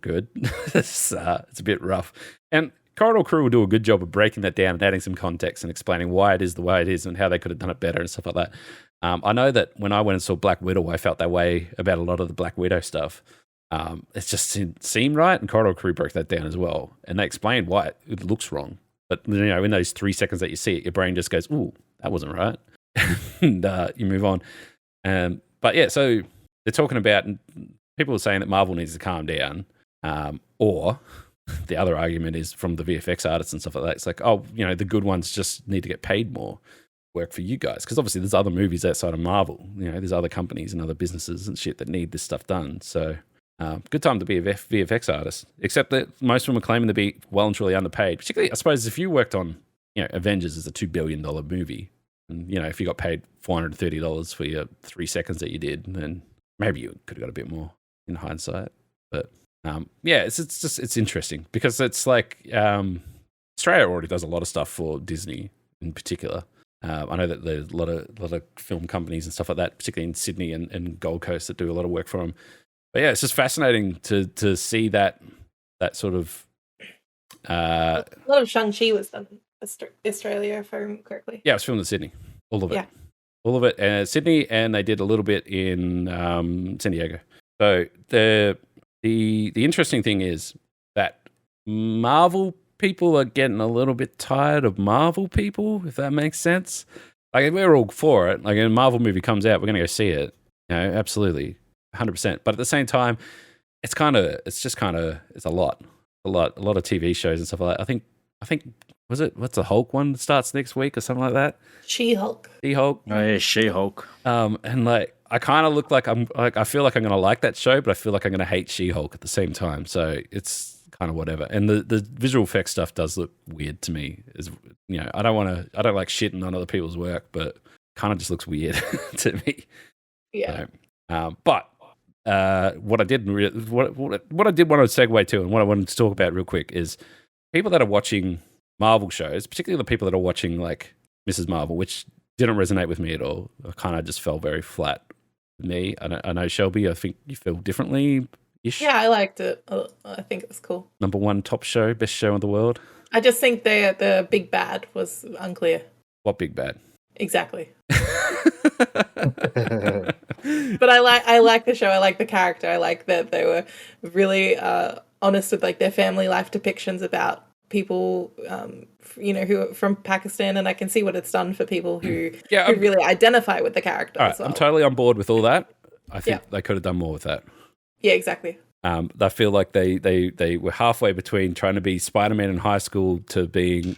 good. It's a bit rough. And Corridor Crew will do a good job of breaking that down and adding some context and explaining why it is the way it is and how they could have done it better and stuff like that. I know that when I went and saw Black Widow, I felt that way about a lot of the Black Widow stuff. It just didn't seem right, and Corridor Crew broke that down as well. And they explained why it looks wrong. But, in those 3 seconds that you see it, your brain just goes, ooh, that wasn't right. And you move on. But yeah, so they're talking about, people are saying that Marvel needs to calm down, or the other argument is from the VFX artists and stuff like that. It's like, oh, the good ones just need to get paid more work for you guys, because obviously there's other movies outside of Marvel. There's other companies and other businesses and shit that need this stuff done. So good time to be a VFX artist, except that most of them are claiming to be well and truly underpaid. Particularly, I suppose, if you worked on, Avengers is a $2 billion movie, and if you got paid $430 for your 3 seconds that you did, then maybe you could have got a bit more in hindsight. But yeah, it's interesting, because it's like Australia already does a lot of stuff for Disney in particular. I know that there's a lot of film companies and stuff like that, particularly in Sydney and Gold Coast, that do a lot of work for them. But yeah, it's just fascinating to see that sort of. A lot of Shang-Chi was done in Australia, if I remember correctly. Yeah, it was filmed in Sydney. All of it. Yeah. All of it. Sydney, and they did a little bit in San Diego. So the interesting thing is that Marvel people are getting a little bit tired of Marvel people, if that makes sense. Like, we're all for it. Like, a Marvel movie comes out, we're going to go see it. Absolutely, 100%. But at the same time, it's a lot of TV shows and stuff like that. I think what's the Hulk one that starts next week or something like that? She-Hulk. Oh yeah, She-Hulk. And like, I kind of look like I feel like I'm going to like that show, but I feel like I'm going to hate She-Hulk at the same time. So it's kind of whatever. And the visual effects stuff does look weird to me. I don't like shitting on other people's work, but kind of just looks weird to me. Yeah. So, but what I did want to segue to, and what I wanted to talk about real quick, is people that are watching Marvel shows, particularly the people that are watching like Mrs. Marvel, which didn't resonate with me at all. I kind of just fell very flat with me. I know, Shelby, I think you feel differently-ish. Yeah, I liked it. I think it was cool. Number 1 top show, best show in the world. I just think the big bad was unclear. What big bad? Exactly. But I like the show. I like the character. I like that they were really honest with like their family life depictions about people, who are from Pakistan, and I can see what it's done for people who really identify with the character. Right, as well. I'm totally on board with all that. I think they could have done more with that. Yeah, exactly. I feel like they were halfway between trying to be Spider-Man in high school to being,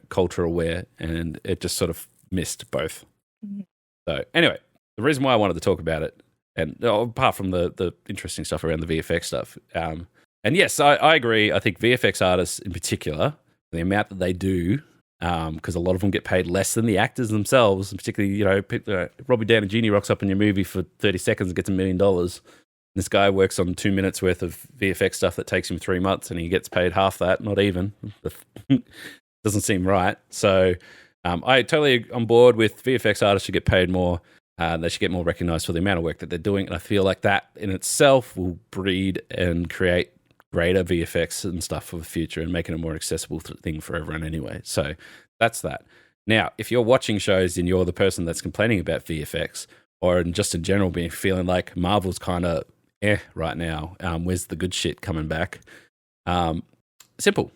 culture aware, and it just sort of missed both. Mm-hmm. So anyway, the reason why I wanted to talk about it, and apart from the interesting stuff around the VFX stuff, and yes, I agree. I think VFX artists in particular, the amount that they do because a lot of them get paid less than the actors themselves. Particularly, Robbie Downey Jr. rocks up in your movie for 30 seconds and gets $1 million. This guy works on 2 minutes worth of VFX stuff that takes him 3 months, and he gets paid half that, not even. Doesn't seem right. So I totally on board with VFX artists should get paid more. They should get more recognized for the amount of work that they're doing. And I feel like that in itself will breed and create greater VFX and stuff for the future and making it a more accessible thing for everyone anyway. So that's that. Now, if you're watching shows and you're the person that's complaining about VFX or just in general feeling like Marvel's kind of right now, where's the good shit coming back? Simple.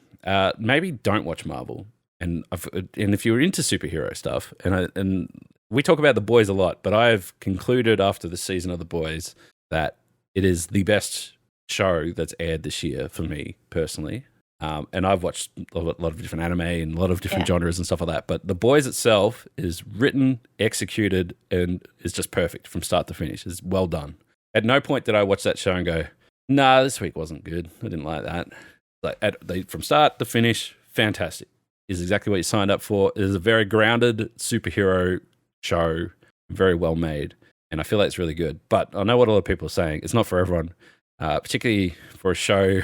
Maybe don't watch Marvel. And if you're into superhero stuff, and we talk about The Boys a lot, but I've concluded after the season of The Boys that it is the best show that's aired this year for me personally. And I've watched a lot of different anime and a lot of different genres and stuff like that. But The Boys itself is written, executed, and is just perfect from start to finish. It's well done. At no point did I watch that show and go, nah, this week wasn't good. I didn't like that. From start to finish, fantastic. Is exactly what you signed up for. It is a very grounded superhero show, very well made, and I feel like it's really good. But I know what a lot of people are saying. It's not for everyone, particularly for a show.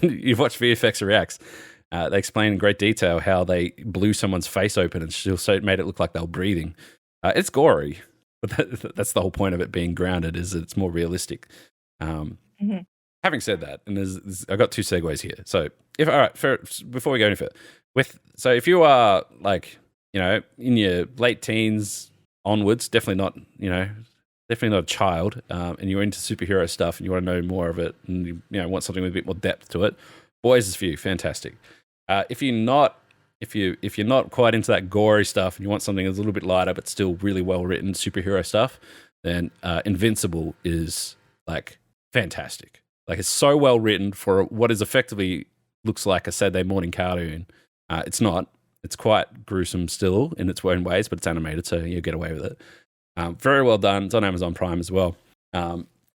You've watched VFX Reacts. They explain in great detail how they blew someone's face open and still made it look like they were breathing. It's gory, but that's the whole point of it being grounded, is it's more realistic. Having said that, and I got 2 segues here. So, before we go any further, if you are in your late teens onwards, definitely not a child, and you're into superhero stuff and you want to know more of it, and you want something with a bit more depth to it, Boys is for you. Fantastic. If you're not quite into that gory stuff and you want something that's a little bit lighter but still really well written superhero stuff, then Invincible is fantastic. It's so well written for what is effectively looks like a Saturday morning cartoon. It's not. It's quite gruesome still in its own ways, but it's animated, so you get away with it. Very well done. It's on Amazon Prime as well.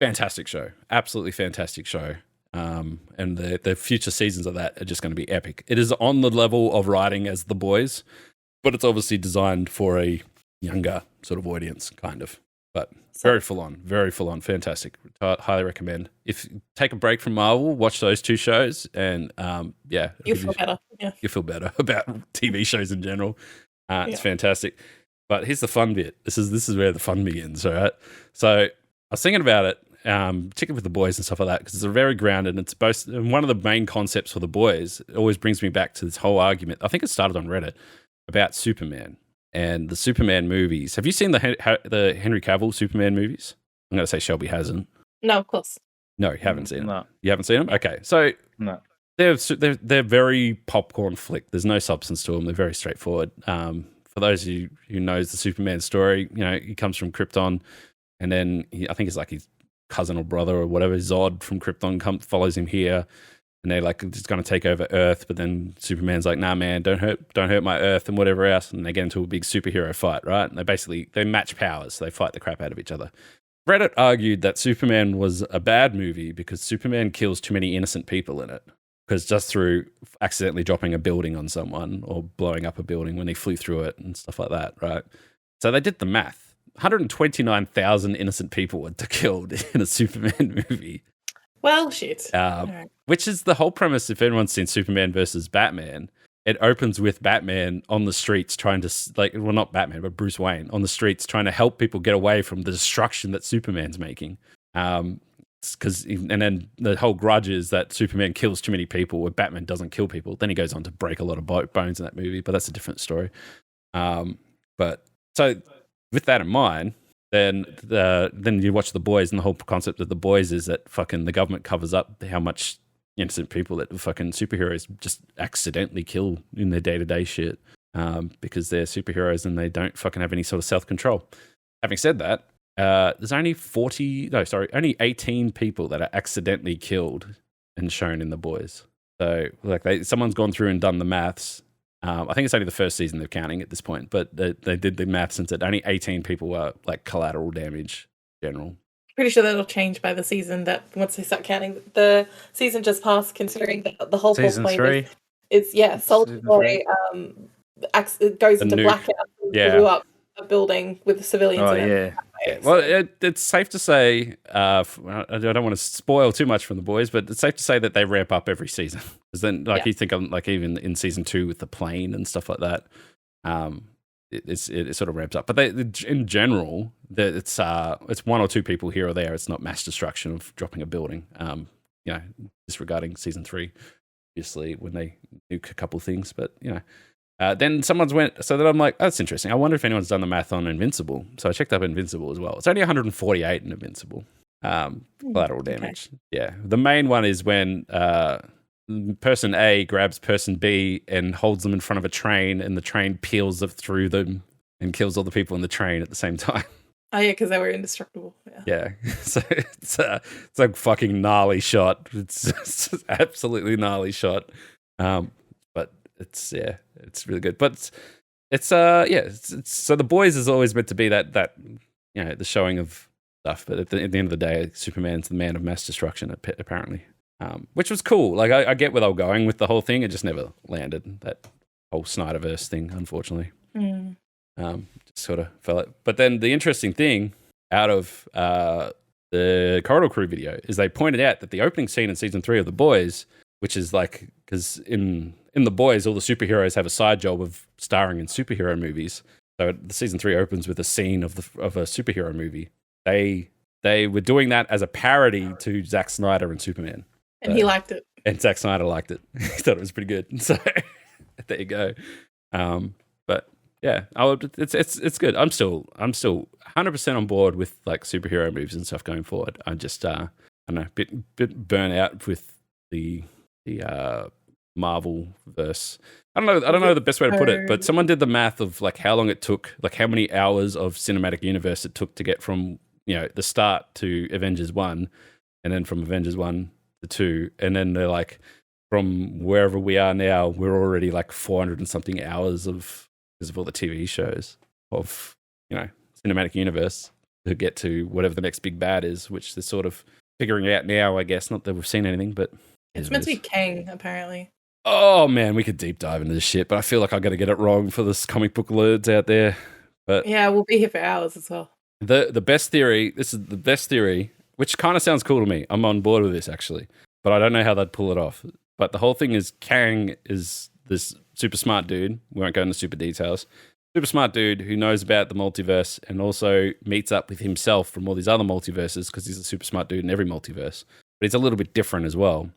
Fantastic show. Absolutely fantastic show. And the future seasons of that are just going to be epic. It is on the level of writing as The Boys, but it's obviously designed for a younger sort of audience, kind of. But very full on, fantastic. Highly recommend. If you take a break from Marvel, watch those 2 shows, and you'll feel better. Yeah, you feel better about TV shows in general. It's fantastic. But here's the fun bit. This is where the fun begins. All right. So I was thinking about it, particularly with The Boys and stuff like that, because it's very grounded. And it's one of the main concepts for The Boys. It always brings me back to this whole argument. I think it started on Reddit about Superman. And the Superman movies. Have you seen the Henry Cavill Superman movies? I'm going to say Shelby hasn't. No, of course. No, you haven't seen them. No. You haven't seen them? Okay. So no. They're very popcorn flick. There's no substance to them. They're very straightforward. For those who knows the Superman story, he comes from Krypton, and then I think it's his cousin or brother or whatever, Zod from Krypton follows him here. And they're just going to take over Earth, but then Superman's like, nah, man, don't hurt my Earth and whatever else. And they get into a big superhero fight, right? And they match powers. So they fight the crap out of each other. Reddit argued that Superman was a bad movie because Superman kills too many innocent people in it. Because just through accidentally dropping a building on someone or blowing up a building when he flew through it and stuff like that, right? So they did the math. 129,000 innocent people were killed in a Superman movie. Well, shit. Right. Which is the whole premise. If anyone's seen Superman versus Batman, it opens with Batman on the streets trying to, not Batman, but Bruce Wayne on the streets trying to help people get away from the destruction that Superman's making. And then the whole grudge is that Superman kills too many people where Batman doesn't kill people. Then he goes on to break a lot of bones in that movie, but that's a different story. But so with that in mind, then you watch The Boys, and the whole concept of The Boys is that fucking the government covers up how much innocent people that fucking superheroes just accidentally kill in their day-to-day shit because they're superheroes and they don't fucking have any sort of self-control. Having said that, there's only 18 people that are accidentally killed and shown in The Boys. So someone's gone through and done the maths. I think it's only the first season they're counting at this point, but they did the maths and said only 18 people were collateral damage general. Pretty sure that'll change by the season. That once they start counting, the season just passed. Considering the whole season 3 is Soldier Boy, it goes into nuke. blackout and blew up a building with the civilians in it. Yeah. Well, it's safe to say, I don't want to spoil too much from the boys, but it's safe to say that they ramp up every season. Because then, you think of like even in season 2 with the plane and stuff like that, it sort of ramps up. But in general, it's one or two people here or there. It's not mass destruction of dropping a building. Disregarding season 3, obviously when they nuke a couple things, but then someone's went, so then I'm like, that's interesting. I wonder if anyone's done the math on Invincible. So I checked up Invincible as well. It's only 148 in Invincible. Collateral damage. Okay. Yeah. The main one is when person A grabs person B and holds them in front of a train, and the train peels through them and kills all the people in the train at the same time. Oh yeah, because they were indestructible. Yeah. So it's a fucking gnarly shot. It's absolutely gnarly shot. But it's really good. But it's so the boys is always meant to be that the showing of stuff. But at the end of the day, Superman's the man of mass destruction apparently, which was cool. Like I get where they were going with the whole thing. It just never landed, that whole Snyderverse thing, unfortunately. Just sort of fell out. But then the interesting thing out of the Corridor Crew video is they pointed out that the opening scene in season 3 of The Boys, which is like, because in The Boys, all the superheroes have a side job of starring in superhero movies. So the season 3 opens with a scene of a superhero movie. They were doing that as a parody to Zack Snyder and Superman. And he liked it. And Zack Snyder liked it. He thought it was pretty good. So there you go. But yeah, it's good. I'm still 100% on board with like superhero movies and stuff going forward. I'm just I don't know, bit burnt out with the Marvel verse. I don't know the best way to put it, but someone did the math of like how long it took, like how many hours of cinematic universe it took to get from the start to Avengers 1, and then from Avengers 1 to 2, and then they're like, from wherever we are now, we're already like 400 and something hours because of all the TV shows of cinematic universe to get to whatever the next big bad is, which they're sort of figuring out now, I guess. Not that we've seen anything, but it's meant to be Kang, apparently. Oh man, we could deep dive into this shit, but I feel like I got to get it wrong for this comic book nerds out there. But yeah, we'll be here for hours as well. The best theory. This is the best theory, which kind of sounds cool to me. I'm on board with this actually, but I don't know how they'd pull it off. But the whole thing is Kang is this super smart dude. We won't go into super details. Super smart dude who knows about the multiverse and also meets up with himself from all these other multiverses because he's a super smart dude in every multiverse. But he's a little bit different as well.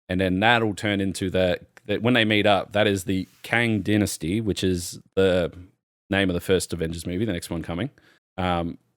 And then that'll turn into that when they meet up, that is the Kang Dynasty, which is the name of the first Avengers movie, the next one coming.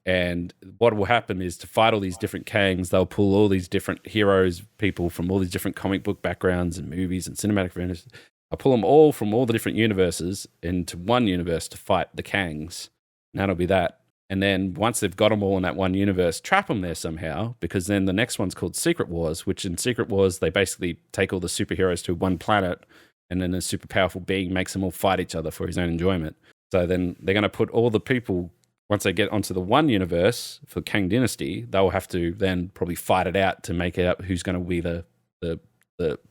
And what will happen is to fight all these different Kangs, they'll pull all these different heroes, people from all these different comic book backgrounds and movies and cinematic universes. I'll pull them all from all the different universes into one universe to fight the Kangs. And that'll be that. And then once they've got them all in that one universe, trap them there somehow, because then the next one's called Secret Wars, which in Secret Wars, they basically take all the superheroes to one planet, and then a super powerful being makes them all fight each other for his own enjoyment. So then they're going to put all the people, once they get onto the one universe for Kang Dynasty, they'll have to then probably fight it out to make out who's going to be the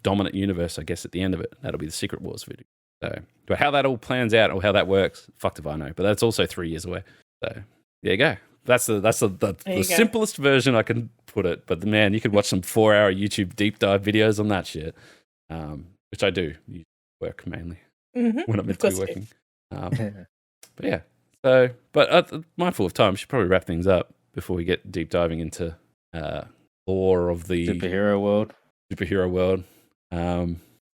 dominant universe, I guess, at the end of it. That'll be the Secret Wars video. So how that all plans out or how that works, fucked if I know. But that's also 3 years away. So there you go. That's the simplest version I can put it. But man, you could watch some 4-hour YouTube deep dive videos on that shit, which I do. Work mainly when I'm meant to be working. But yeah. So, but mindful of time, we should probably wrap things up before we get deep diving into lore of the superhero world.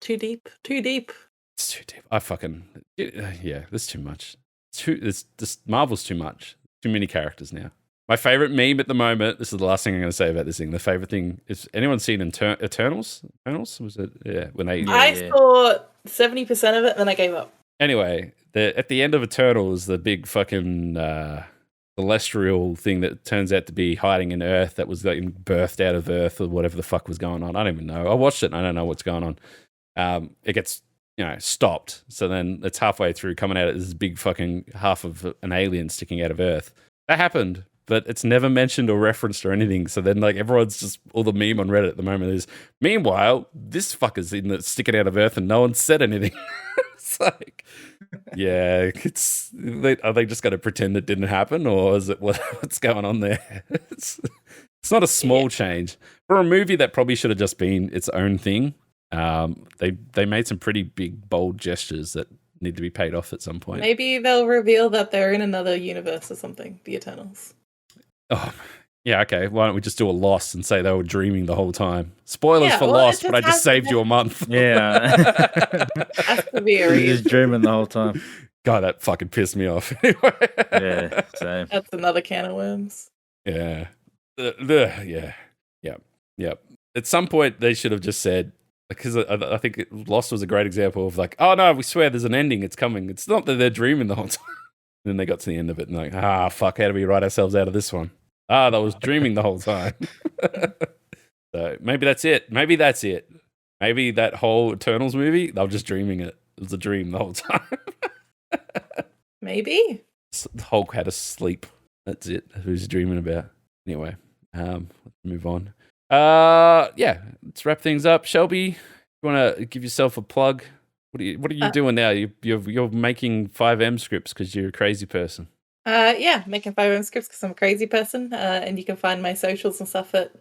Too deep. It's too deep. There's too much. This Marvel's too much. Too many characters now. My favorite meme at the moment, this is the last thing I'm going to say about this thing. The favorite thing is, anyone seen Eternals? Eternals? Was it? Yeah. I saw 70% of it and then I gave up. Anyway, at the end of Eternals, the big fucking celestial thing that turns out to be hiding in Earth that was like birthed out of Earth or whatever the fuck was going on. I don't even know. I watched it and I don't know what's going on. It gets stopped. So then it's halfway through coming out as this big fucking half of an alien sticking out of Earth. That happened, but it's never mentioned or referenced or anything. So then like everyone's just, all the meme on Reddit at the moment is, meanwhile, this fucker's sticking out of Earth and no one said anything. It's like, yeah, are they just going to pretend it didn't happen, or is it what's going on there? It's not a small change for a movie that probably should have just been its own thing. They made some pretty big, bold gestures that need to be paid off at some point. Maybe they'll reveal that they're in another universe or something. The Eternals. Oh, yeah. Okay. Why don't we just do a Lost and say they were dreaming the whole time? Spoilers for Lost, but I just saved you a month. Yeah. Has to be a reason. He's dreaming the whole time. God, that fucking pissed me off. Anyway. Yeah, same. That's another can of worms. Yeah. Yeah. Yep. At some point, they should have just said, because I think Lost was a great example of like, oh no, we swear there's an ending, it's coming. It's not that they're dreaming the whole time. And then they got to the end of it and like, fuck, how do we write ourselves out of this one? That was dreaming the whole time. So maybe that's it. Maybe that whole Eternals movie, they were just dreaming it. It was a dream the whole time. Maybe. Hulk had a sleep. That's it. Who's dreaming about? Anyway, let's move on. Let's wrap things up. Shelby, you want to give yourself a plug? What are you doing now? You're making 5M scripts because you're a crazy person. Making 5M scripts because I'm a crazy person. And you can find my socials and stuff at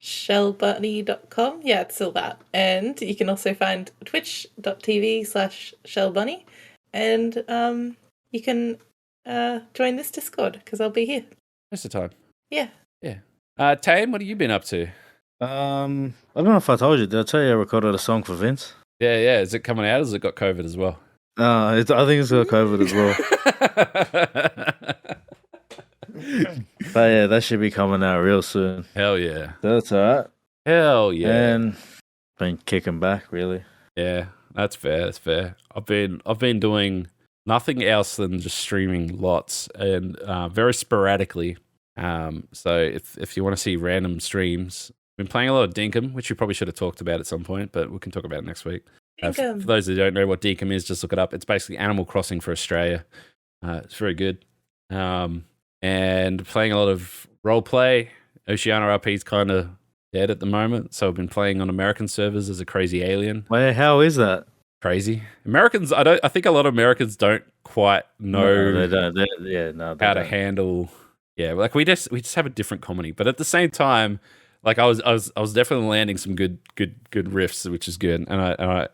shellbunny.com. Yeah, it's still that. And you can also find twitch.tv/shellbunny. And you can join this Discord because I'll be here. Most of the time. Yeah. Tame, what have you been up to? I don't know if I told you. Did I tell you I recorded a song for Vince? Yeah. Is it coming out? Or has it got COVID as well? I think it's got COVID as well. But yeah, that should be coming out real soon. Hell yeah. That's all right. Hell yeah. And been kicking back, really. Yeah, that's fair. I've been doing nothing else than just streaming lots and very sporadically. So if you want to see random streams, I've been playing a lot of Dinkum, which we probably should have talked about at some point, but we can talk about it next week. For those that don't know what Dinkum is, just look it up. It's basically Animal Crossing for Australia. It's very good. And playing a lot of Roleplay. Oceania RP is kind of dead at the moment, so I've been playing on American servers as a crazy alien. Wait, how is that? Crazy. Americans, I think a lot of Americans don't quite know they don't. How to handle. Yeah, like we just have a different comedy, but at the same time, like I was definitely landing some good riffs, which is good. And I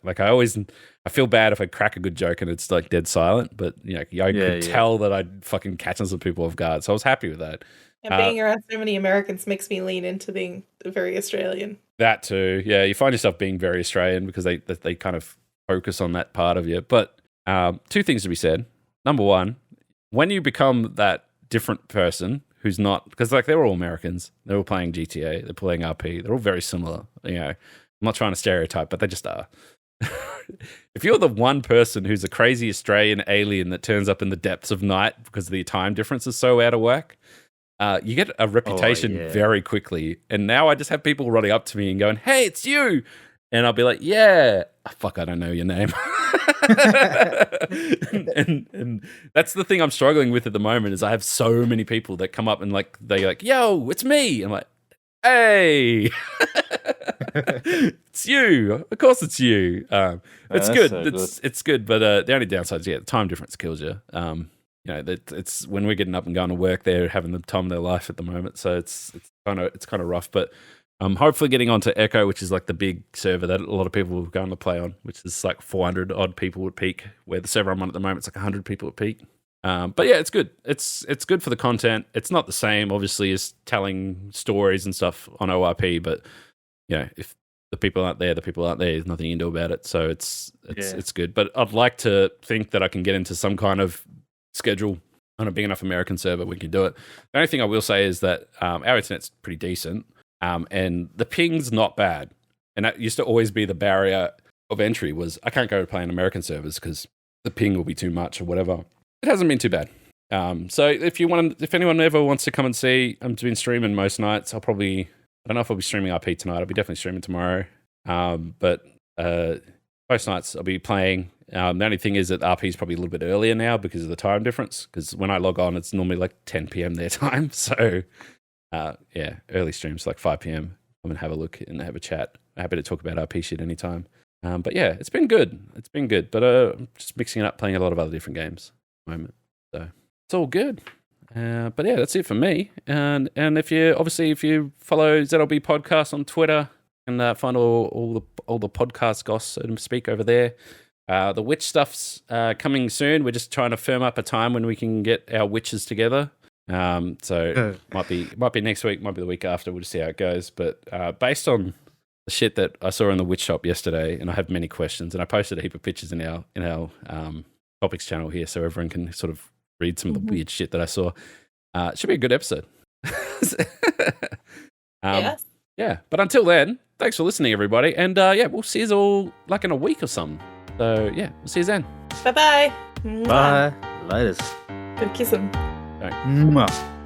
feel bad if I crack a good joke and it's like dead silent, but I could tell that I'd fucking catch some people off guard, so I was happy with that. And being around so many Americans makes me lean into being very Australian. That too, yeah. You find yourself being very Australian because they kind of focus on that part of you. But two things to be said. Number one, when you become that different person who's not, because like they're all Americans, they're all playing GTA, they're playing RP, they're all very similar. I'm not trying to stereotype, but they just are. If you're the one person who's a crazy Australian alien that turns up in the depths of night because the time difference is so out of whack, you get a reputation very quickly. And now I just have people running up to me and going, "Hey, it's you," and I'll be like, "Yeah, fuck, I don't know your name." and that's the thing I'm struggling with at the moment is I have so many people that come up and they're like, "Yo, it's me." I'm like, "Hey, it's you. Of course it's you." It's good. So it's good, but the only downside is the time difference kills you. It's when we're getting up and going to work, they're having the time of their life at the moment, so it's kind of rough. But hopefully getting onto Echo, which is like the big server that a lot of people are going to play on, which is like 400 odd people at peak, where the server I'm on at the moment it's like 100 people at peak. But yeah, it's good. It's good for the content. It's not the same, obviously, as telling stories and stuff on ORP, but if the people aren't there, there's nothing you can do about it. So it's good. But I'd like to think that I can get into some kind of schedule on a big enough American server we can do it. The only thing I will say is that our internet's pretty decent. And the ping's not bad. And that used to always be the barrier of entry was I can't go to play on American servers because the ping will be too much or whatever. It hasn't been too bad. So if anyone ever wants to come and see, I've been streaming most nights. I don't know if I'll be streaming RP tonight. I'll be definitely streaming tomorrow. But most nights I'll be playing. The only thing is that RP is probably a little bit earlier now because of the time difference. Because when I log on, it's normally like 10 p.m. their time. So early streams like 5 p.m. Come and have a look and have a chat. Happy to talk about RP shit anytime. But yeah, it's been good. It's been good. But I'm just mixing it up, playing a lot of other different games at the moment. So it's all good. But yeah, that's it for me. And if you follow ZLB Podcast on Twitter and find all the podcast goss, so to speak, over there. The witch stuff's coming soon. We're just trying to firm up a time when we can get our witches together. So might be next week, might be the week after. We'll just see how it goes. But based on the shit that I saw in the witch shop yesterday, and I have many questions, and I posted a heap of pictures in our topics channel here, so everyone can sort of read some of the weird shit that I saw. It should be a good episode. Yes. Yeah, but until then, thanks for listening, everybody, and we'll see you all like in a week or something. So yeah, we'll see you then. Bye-bye. Bye. Latest. Good kiss him. Mwah.